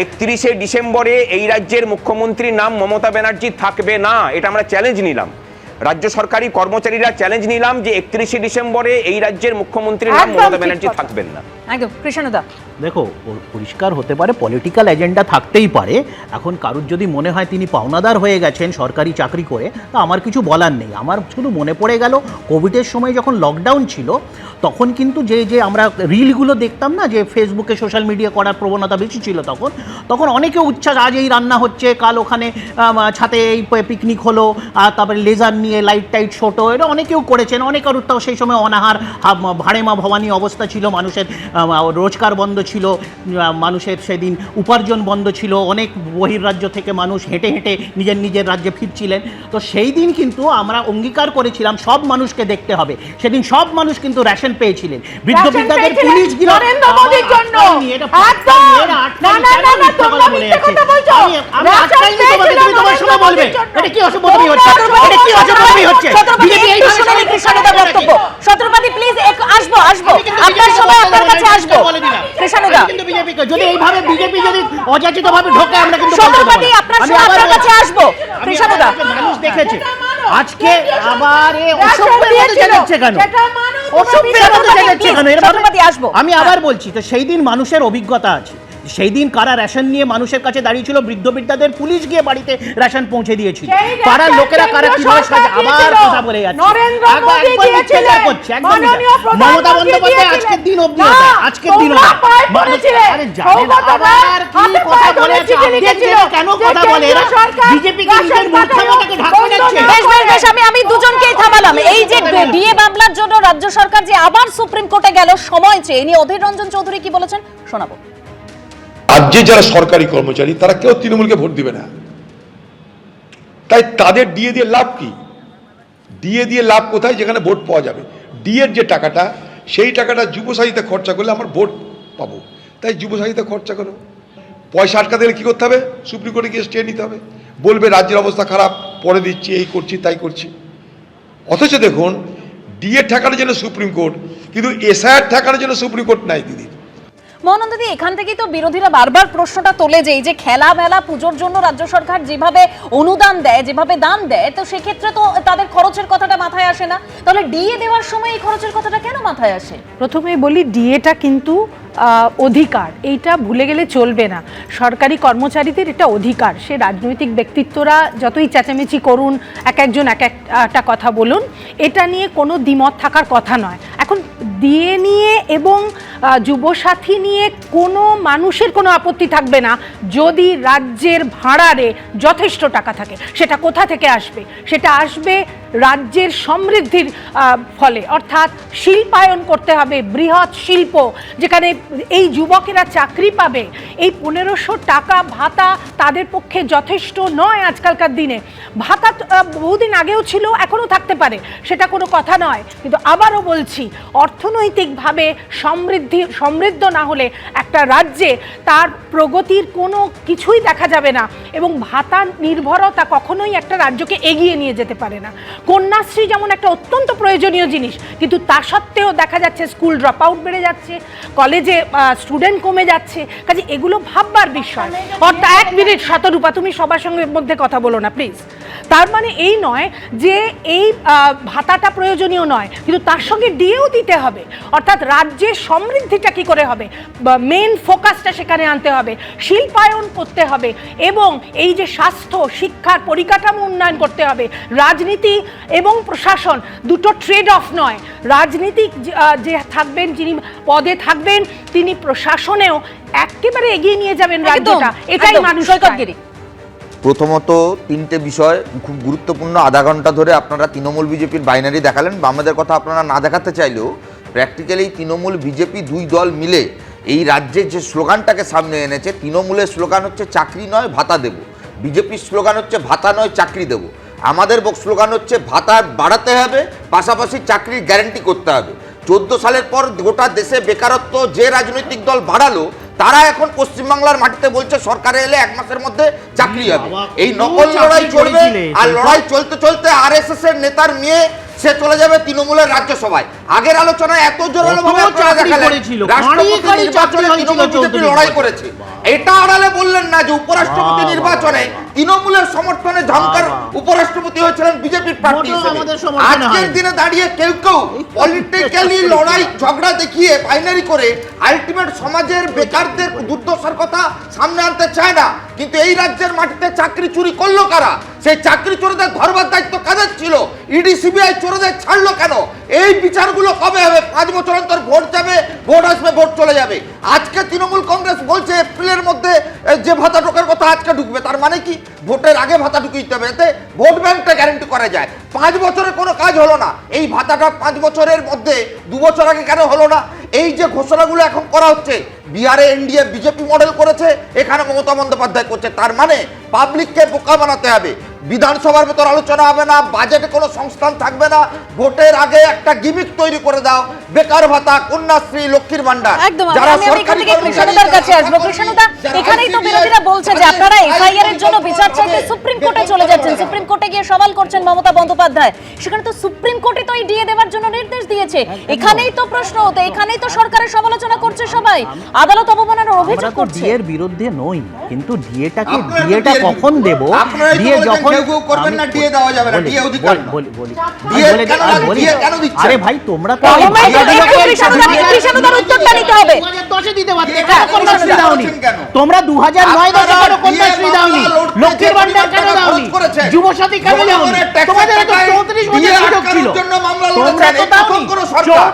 L: 31শে ডিসেম্বরে এই রাজ্যের মুখ্যমন্ত্রীর নাম মমতা ব্যানার্জি থাকবে না, এটা আমরা চ্যালেঞ্জ নিলাম। রাজ্য সরকারি কর্মচারীরা চ্যালেঞ্জ নিলাম যে 31শে ডিসেম্বরে এই রাজ্যের মুখ্যমন্ত্রীর নাম মমতা ব্যানার্জি থাকবেন না।
A: একদম কৃষ্ণদা,
G: দেখো, পরিষ্কার হতে পারে পলিটিক্যাল এজেন্ডা থাকতেই পারে। এখন কারুর যদি মনে হয় তিনি পাওনাদার হয়ে গেছেন সরকারি চাকরি করে, তা আমার কিছু বলার নেই। আমার শুধু মনে পড়ে গেল কোভিডের সময় যখন লকডাউন ছিল, তখন কিন্তু যে আমরা রিলগুলো দেখতাম না, যে ফেসবুকে সোশ্যাল মিডিয়া করার প্রবণতা বেশি ছিল, তখন অনেকে উচ্ছ্বাস, আজ এই রান্না হচ্ছে, কাল ওখানে ছাতে এই পিকনিক হলো, আর তারপরে লেজার নিয়ে লাইট টাইট ছোটো, এটা অনেকেও করেছেন। অনেকের তাও সেই সময় অনাহার, ভাড়ে মা ভবানী অবস্থা ছিল মানুষের, রোজগার বন্ধ ছিল, মানুষের সেদিন উপার্জন বন্ধ ছিল, অনেক বহির্রাজ্য থেকে মানুষ হেঁটে হেঁটে নিজের নিজের রাজ্যে ফিরছিলেন। তো সেই দিন কিন্তু আমরা অঙ্গীকার করেছিলাম সব মানুষকে দেখতে হবে, সেদিন সব মানুষ কিন্তু রেশন পেয়েছিলেন। বৃদ্ধ বৃদ্ধাদের পুলিশ গিয়ে
H: নরেন্দ্র মোদির জন্য একদম না না না না তোমরা মিথ্যে কথা বলছো।
G: আমি আটকাই নি তোমাকে, তুমি তোমার সময় বলবে। এটা কি অসভ্যতামি হচ্ছে? এটা কি অসভ্যতামি হচ্ছে? বিজেপি এই ধরনের কৃষ্ণানুদা বক্তব্য।
A: ছত্রপতি প্লিজ আসবো আপনার সময় আপনার কাছে আসবো। কৃষ্ণানুদা
G: কিন্তু বিজেপি যদি এইভাবে বিজেপি যদি অযাচিতভাবে ঢোকে আমরা কিন্তু
A: ছত্রপতি আপনার সময় আপনার কাছে আসবো। কৃষ্ণানুদা
G: মানুষ দেখেছে আজকে আবার এই অসভ্যের মধ্যে যাচ্ছে কেন? অসভ্যের মধ্যে যাচ্ছে কেন?
A: ছত্রপতি আসবো।
G: আমি আবার বলছি, তো সেই দিন মানুষের অভিজ্ঞতা আছে, সেই দিন কারা রেশন নিয়ে মানুষের কাছে দাঁড়িয়েছিল, বৃদ্ধ বৃদ্ধাদের পুলিশ গিয়ে বাড়িতে রেশন পৌঁছে দিয়েছিল, পাড়ার লোকেরা কারা কিভাবে সাজে আবার কথা বলে যাচ্ছে। মমতা বন্দ্যোপাধ্যায় আজকের দিন অবধি আজকের দিন কেন কথা বলে বিজেপি
A: আমি দুজনকেই থামালাম। এই যে ডিএ মামলার জন্য রাজ্য সরকার যে আবার সুপ্রিম কোর্টে গেল সময় চেয়ে, নিয়ে অধীর রঞ্জন চৌধুরী কি বলেছেন শোনাবো।
M: রাজ্যে যারা সরকারি কর্মচারী তারা কেউ তৃণমূলকে ভোট দিবে না, তাই তাদের ডিএ দিয়ে লাভ কি? ডিএ দিয়ে লাভ কোথায়? যেখানে ভোট পাওয়া যাবে। ডিএর যে টাকাটা, সেই টাকাটা যুবসাথীতে খরচা করলে আমার ভোট পাবো, তাই যুবসাথীতে খরচা করো। পয়সা আটকাতে গেলে কী করতে হবে? সুপ্রিম কোর্টে গিয়ে স্টে নিতে হবে, বলবে রাজ্যের অবস্থা খারাপ, পরে দিচ্ছি, এই করছি তাই করছি। অথচ দেখুন, ডিএ ঠেকানোর জন্য সুপ্রিম কোর্ট, কিন্তু এসআইআর ঠেকানোর জন্য সুপ্রিম কোর্ট নাই দিদি।
A: মহানন্দাদি, এখান থেকেই তো বিরোধীরা বারবার প্রশ্নটা তোলে যে এই যে খেলা মেলা পুজোর জন্য রাজ্য সরকার যেভাবে অনুদান দেয়, যেভাবে দান দেয়, তো সেক্ষেত্রে তো তাদের খরচের কথাটা মাথায় আসে না। তাহলে ডিএ দেওয়ার সময় এই খরচের কথাটা কেন মাথায় আসে?
H: প্রথমে বলি ডিএটা কিন্তু অধিকার, এইটা ভুলে গেলে চলবে না। সরকারি কর্মচারীদের এটা অধিকার। সে রাজনৈতিক ব্যক্তিত্বরা যতই চেঁচামেচি করুন, এক একজন এক একটা কথা বলুন, এটা নিয়ে কোনো দ্বিমত থাকার কথা নয়। এখন ডিএ নিয়ে এবং যুবসাথী নিয়ে কোনো মানুষের কোনো আপত্তি থাকবে না যদি রাজ্যের ভাড়ারে যথেষ্ট টাকা থাকে। সেটা কোথা থেকে আসবে? সেটা আসবে রাজ্যের সমৃদ্ধির ফলে, অর্থাৎ শিল্পায়ন করতে হবে, বৃহৎ শিল্প, যেখানে এই যুবকেরা চাকরি পাবে। এই 1500 টাকা ভাতা তাদের পক্ষে যথেষ্ট নয় আজকালকার দিনে। ভাতা বহুদিন আগেও ছিল, এখনও থাকতে পারে, সেটা কোনো কথা নয়। কিন্তু আবারও বলছি, অর্থনৈতিকভাবে সমৃদ্ধ না হলে একটা রাজ্যে তার প্রগতির কোনো কিছুই দেখা যাবে না, এবং ভাতা নির্ভরতা কখনোই একটা রাজ্যকে এগিয়ে নিয়ে যেতে পারে না। কন্যাশ্রী যেমন একটা অত্যন্ত প্রয়োজনীয় জিনিস, কিন্তু তা সত্ত্বেও দেখা যাচ্ছে স্কুল ড্রপ আউট বেড়ে যাচ্ছে, কলেজে স্টুডেন্ট কমে যাচ্ছে। কাজে এগুলো ভাববার বিষয়। অর্থাৎ 1 মিনিট শতরূপা, তুমি সবার সঙ্গে মধ্যে কথা বলো না প্লিজ। তার মানে এই নয় যে এই ভাতাটা প্রয়োজনীয় নয়, কিন্তু তার সঙ্গে ডিএও দিতে হবে। অর্থাৎ রাজ্যের সমৃদ্ধিটা কী করে হবে, মেন ফোকাসটা সেখানে আনতে হবে, শিল্পায়ন করতে হবে, এবং এই যে স্বাস্থ্য শিক্ষার পরিকাঠামো উন্নয়ন করতে হবে। রাজনীতি এবং প্রশাসন দুটো ট্রেড অফ নয়। রাজনীতিক যে থাকবেন, যিনি পদে থাকবেন, তিনি প্রশাসনেও একেবারে এগিয়ে নিয়ে যাবেন রাজ্যটা। এটাই মানুষ।
J: প্রথমত 3টে বিষয় খুব গুরুত্বপূর্ণ। আধা ঘন্টা ধরে আপনারা তৃণমূল বিজেপির বাইনারি দেখালেন। বামেদের কথা আপনারা না দেখাতে চাইলেও প্র্যাকটিক্যালি তৃণমূল বিজেপি দুই দল মিলে এই রাজ্যের যে স্লোগানটাকে সামনে এনেছে, তৃণমূলের স্লোগান হচ্ছে চাকরি নয় ভাতা দেব, বিজেপির স্লোগান হচ্ছে ভাতা নয় চাকরি দেব। আমাদের স্লোগান হচ্ছে ভাতা বাড়াতে হবে, পাশাপাশি চাকরির গ্যারান্টি করতে হবে। 14 সালের পর গোটা দেশে বেকারত্ব যে রাজনৈতিক দল বাড়ালো, তারা এখন পশ্চিমবাংলার মাটিতে বলছে সরকারে এলে 1 মাসের মধ্যে চাকরি হবে। এই নকল লড়াই চলবে, আর লড়াই চলতে চলতে আরএসএস এর নেতার মেয়ে সে চলে যাবে তৃণমূলের রাজ্যসভায়। আগের আলোচনায় এত জোরালোভাবে আপনারা দেখালেন রাষ্ট্রপতি নির্বাচনে তৃণমূল বিজেপি লড়াই করেছে। এটা আড়ালে বললেন না যে উপরাষ্ট্রপতি নির্বাচনে তৃণমূলের সমর্থনে ঝঙ্কার উপরাষ্ট্রপতি হয়েছিলেন বিজেপির প্রার্থী হিসেবে। আজকের দিনে দাঁড়িয়ে কেউ কেউ পলিটিক্যালি লড়াই ঝগড়া দেখিয়ে বাইনারি করে আলটিমেট সমাজের বেকারদের দুর্দশার কথা সামনে আনতে চায় না। কিন্তু এই রাজ্যের মাটিতে চাকরি চুরি করলো কারা? সেই চাকরি চোরদের ধরবার দায়িত্ব কাদের ছিল? ইডি সিবিআই চোরদের ছাড়লো কেন? এই বিচারগুলো কবে হবে? 5 বছর অন্তর ভোট যাবে, ভোট আসবে, ভোট চলে যাবে। আজকে তৃণমূল কংগ্রেস বলছে এপ্রিলের মধ্যে যে ভাতা ঢোকার কথা আজকে ঢুকবে, তার মানে কি ভোটের আগে ভাতা ঢুকিয়ে দিতে হবে, এতে ভোট ব্যাংকটা গ্যারান্টি করা যায়। 5 বছরে কোনো কাজ হলো না, এই ভাতাটা 5 বছরের মধ্যে 2 বছর আগে কেন হলো না? এই যে ঘোষণাগুলো এখন করা হচ্ছে, বিহারে এনডিএ বিজেপি মডেল করেছে, এখানে মমতা বন্দ্যোপাধ্যায় করছে, তার মানে পাবলিককে বোকা বানাতে হবে। বিধানসভার ভেতর আলোচনা হবে না, বাজেটে কোনো সংস্থান থাকবে না, ভোটের আগে একটা গিমিক তৈরি করে দাও, বেকার ভাতা, কন্যাশ্রী, লক্ষ্মীর ভান্ডার।
A: একদম আমি এখান থেকে কৃষ্ণদার কাছে আসবো। কৃষ্ণদা, এখানেই তো বিরোধীরা বলছে যে আপনারা এফআইআর এর জন্য বিচার চাইতে সুপ্রিম কোর্টে চলে যাচ্ছেন, সুপ্রিম কোর্টে গিয়ে সওয়াল করছেন মমতা বন্দ্যোপাধ্যায়। সেখানে তো সুপ্রিম কোর্টে তো এই ডিএ দেওয়ার জন্য নির্দেশ দিয়েছে, এখানেই তো প্রশ্ন, তো এখানেই তো সরকারের সমালোচনা করছে সবাই, আদালত অবমাননার অভিযোগ করছে।
G: ডিএর বিরুদ্ধে নই, কিন্তু ডিএটা কখন দেব? ডিএ যখন করবেন না, ডিএ দেওয়া যাবে না, ডিএ অধিকার বলি আরে ভাই তোমরা তো
A: কৃষ্ণদার উত্তরটা নিতে হবে।
G: 2010 দিতে পারতে, কেন কন্যাশ্রী দাওনি? তোমরা 2009-10 কেন কন্যাশ্রী দাওনি? লক্ষ্মীর ভান্ডার কেন দাওনি? যুবসাথী কেন দাওনি? তোমাদের তো 34 বছর সুযোগ ছিল, তোমরা তো দাওনি।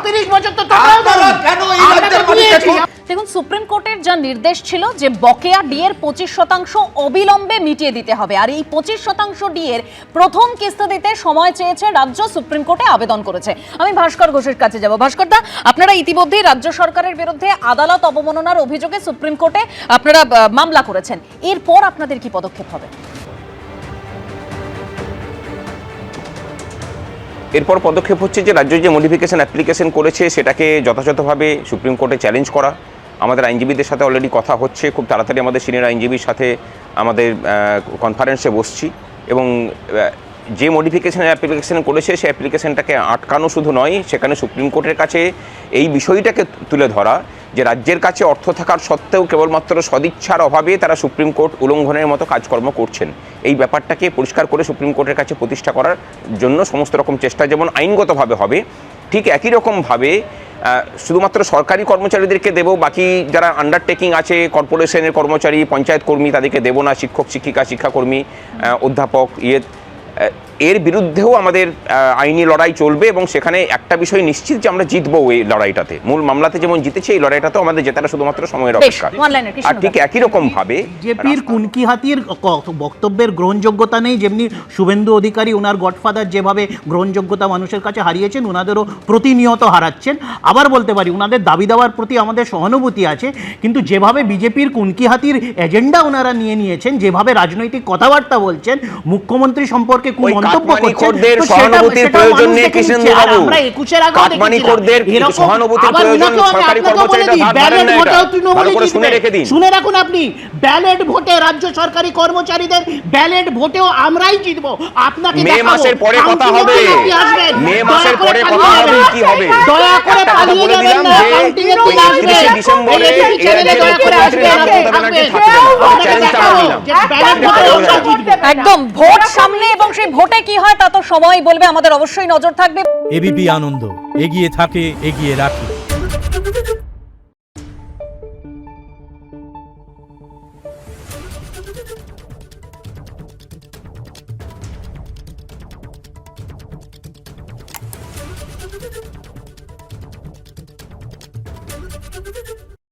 G: 34 বছর তো তোমরাও দাওনি, কেন এই রাজ্যের দিয়েছি?
A: দেখুন, সুপ্রিম কোর্টের যা নির্দেশ ছিল যে বকেয়া ডিএর 25% অবিলম্বে মিটিয়ে দিতে হবে, আর এই 25% ডিএর প্রথম কিস্তি দিতে সময় চেয়েছে রাজ্য, সুপ্রিম কোর্টে আবেদন করেছে। আমি ভাস্কর ঘোষের কাছে যাব। ভাস্কর দা, আপনারা ইতিমধ্যেই রাজ্য সরকারের বিরুদ্ধে আদালত অবমাননার অভিযোগে সুপ্রিম কোর্টে আপনারা মামলা করেছেন, এরপর আপনাদের কি পদক্ষেপ হবে?
L: এরপর পদক্ষেপ হচ্ছে যে রাজ্য যে মডিফিকেশন অ্যাপ্লিকেশন করেছে সেটাকে যথাযথভাবে সুপ্রিম কোর্টে চ্যালেঞ্জ করা। আমাদের আইনজীবীদের সাথে অলরেডি কথা হচ্ছে, খুব তাড়াতাড়ি আমাদের সিনিয়র আইনজীবীর সাথে আমাদের কনফারেন্সে বসছি, এবং যে মডিফিকেশনের অ্যাপ্লিকেশন করেছে সেই অ্যাপ্লিকেশনটাকে আটকানো শুধু নয়, সেখানে সুপ্রিম কোর্টের কাছে এই বিষয়টাকে তুলে ধরা যে রাজ্যের কাছে অর্থ থাকার সত্ত্বেও কেবলমাত্র সদিচ্ছার অভাবে তারা সুপ্রিম কোর্ট উল্লঙ্ঘনের মতো কাজকর্ম করছেন, এই ব্যাপারটাকে পরিষ্কার করে সুপ্রিম কোর্টের কাছে প্রতিষ্ঠা করার জন্য সমস্ত রকম চেষ্টা যেমন আইনগতভাবে হবে, ঠিক একই রকমভাবে শুধুমাত্র সরকারি কর্মচারীদেরকে দেব, বাকি যারা আন্ডারটেকিং আছে কর্পোরেশনের কর্মচারী, পঞ্চায়েত কর্মী, তাদেরকে দেব না, শিক্ষক শিক্ষিকা, শিক্ষাকর্মী, অধ্যাপক, এর বিরুদ্ধেও আমাদের আইনি লড়াই চলবে, এবং সেখানে একটা বিষয় নিশ্চিত যে আমরা জিতবো এই লড়াইটাতে। মূল মামলাতে যেমন জিতেছি, এই লড়াইটাতেও আমাদের জেতাটা শুধুমাত্র সময়ের অপেক্ষা। আর ঠিক একই রকম ভাবে
G: বিজেপির কুনকি হাতির বক্তব্যের গ্রহণযোগ্যতা নেই, যেমনি শুভেন্দু অধিকারী ওনার গডফাদার যেভাবে গ্রহণযোগ্যতা মানুষের কাছে হারিয়েছেন, ওনাদেরও প্রতিনিয়ত হারাচ্ছেন। আবার বলতে পারি ওনাদের দাবি দেওয়ার প্রতি আমাদের সহানুভূতি আছে, কিন্তু যেভাবে বিজেপির কুনকি হাতির এজেন্ডা ওনারা নিয়ে নিয়েছেন, যেভাবে রাজনৈতিক কথাবার্তা বলছেন, মুখ্যমন্ত্রী সম্পর্কে মন্তব্য করছেন,
L: সহানুভূতির প্রয়োজন নেই কৃষ্ণেন্দু বাবু। কাটমানিখোরদের সহানুভূতির প্রয়োজন সরকারি কর্মচারীরা ভাবেন না, এটা ভালো করে শুনে রেখে দিন।
G: শুনে রাখুন আপনি, ব্যালট ভোটে রাজ্য সরকারি কর্মচারীদের ব্যালট ভোটেও আমরাই জিতবো। আপনাকে
L: মে মাসের পরে কথা হবে, মে মাসের পরে কথা হবে কি হবে,
G: দয়া করে পালিয়ে যাবেন না, কাউন্টিং এর দিন আসবে,
L: 31 ডিসেম্বরে এই রাজ্যের মুখ্যমন্ত্রী রাজপথে বেনাকে থাকবে না, চ্যালেঞ্জটা আমি দিলাম।
A: একদম ভোট সামনে, এবং সেই ভোটে কি হয় তা তো সময় বলবে, আমাদের অবশ্যই নজর থাকবে।
N: এবিপি আনন্দ, এগিয়ে থাকে, এগিয়ে রাখে।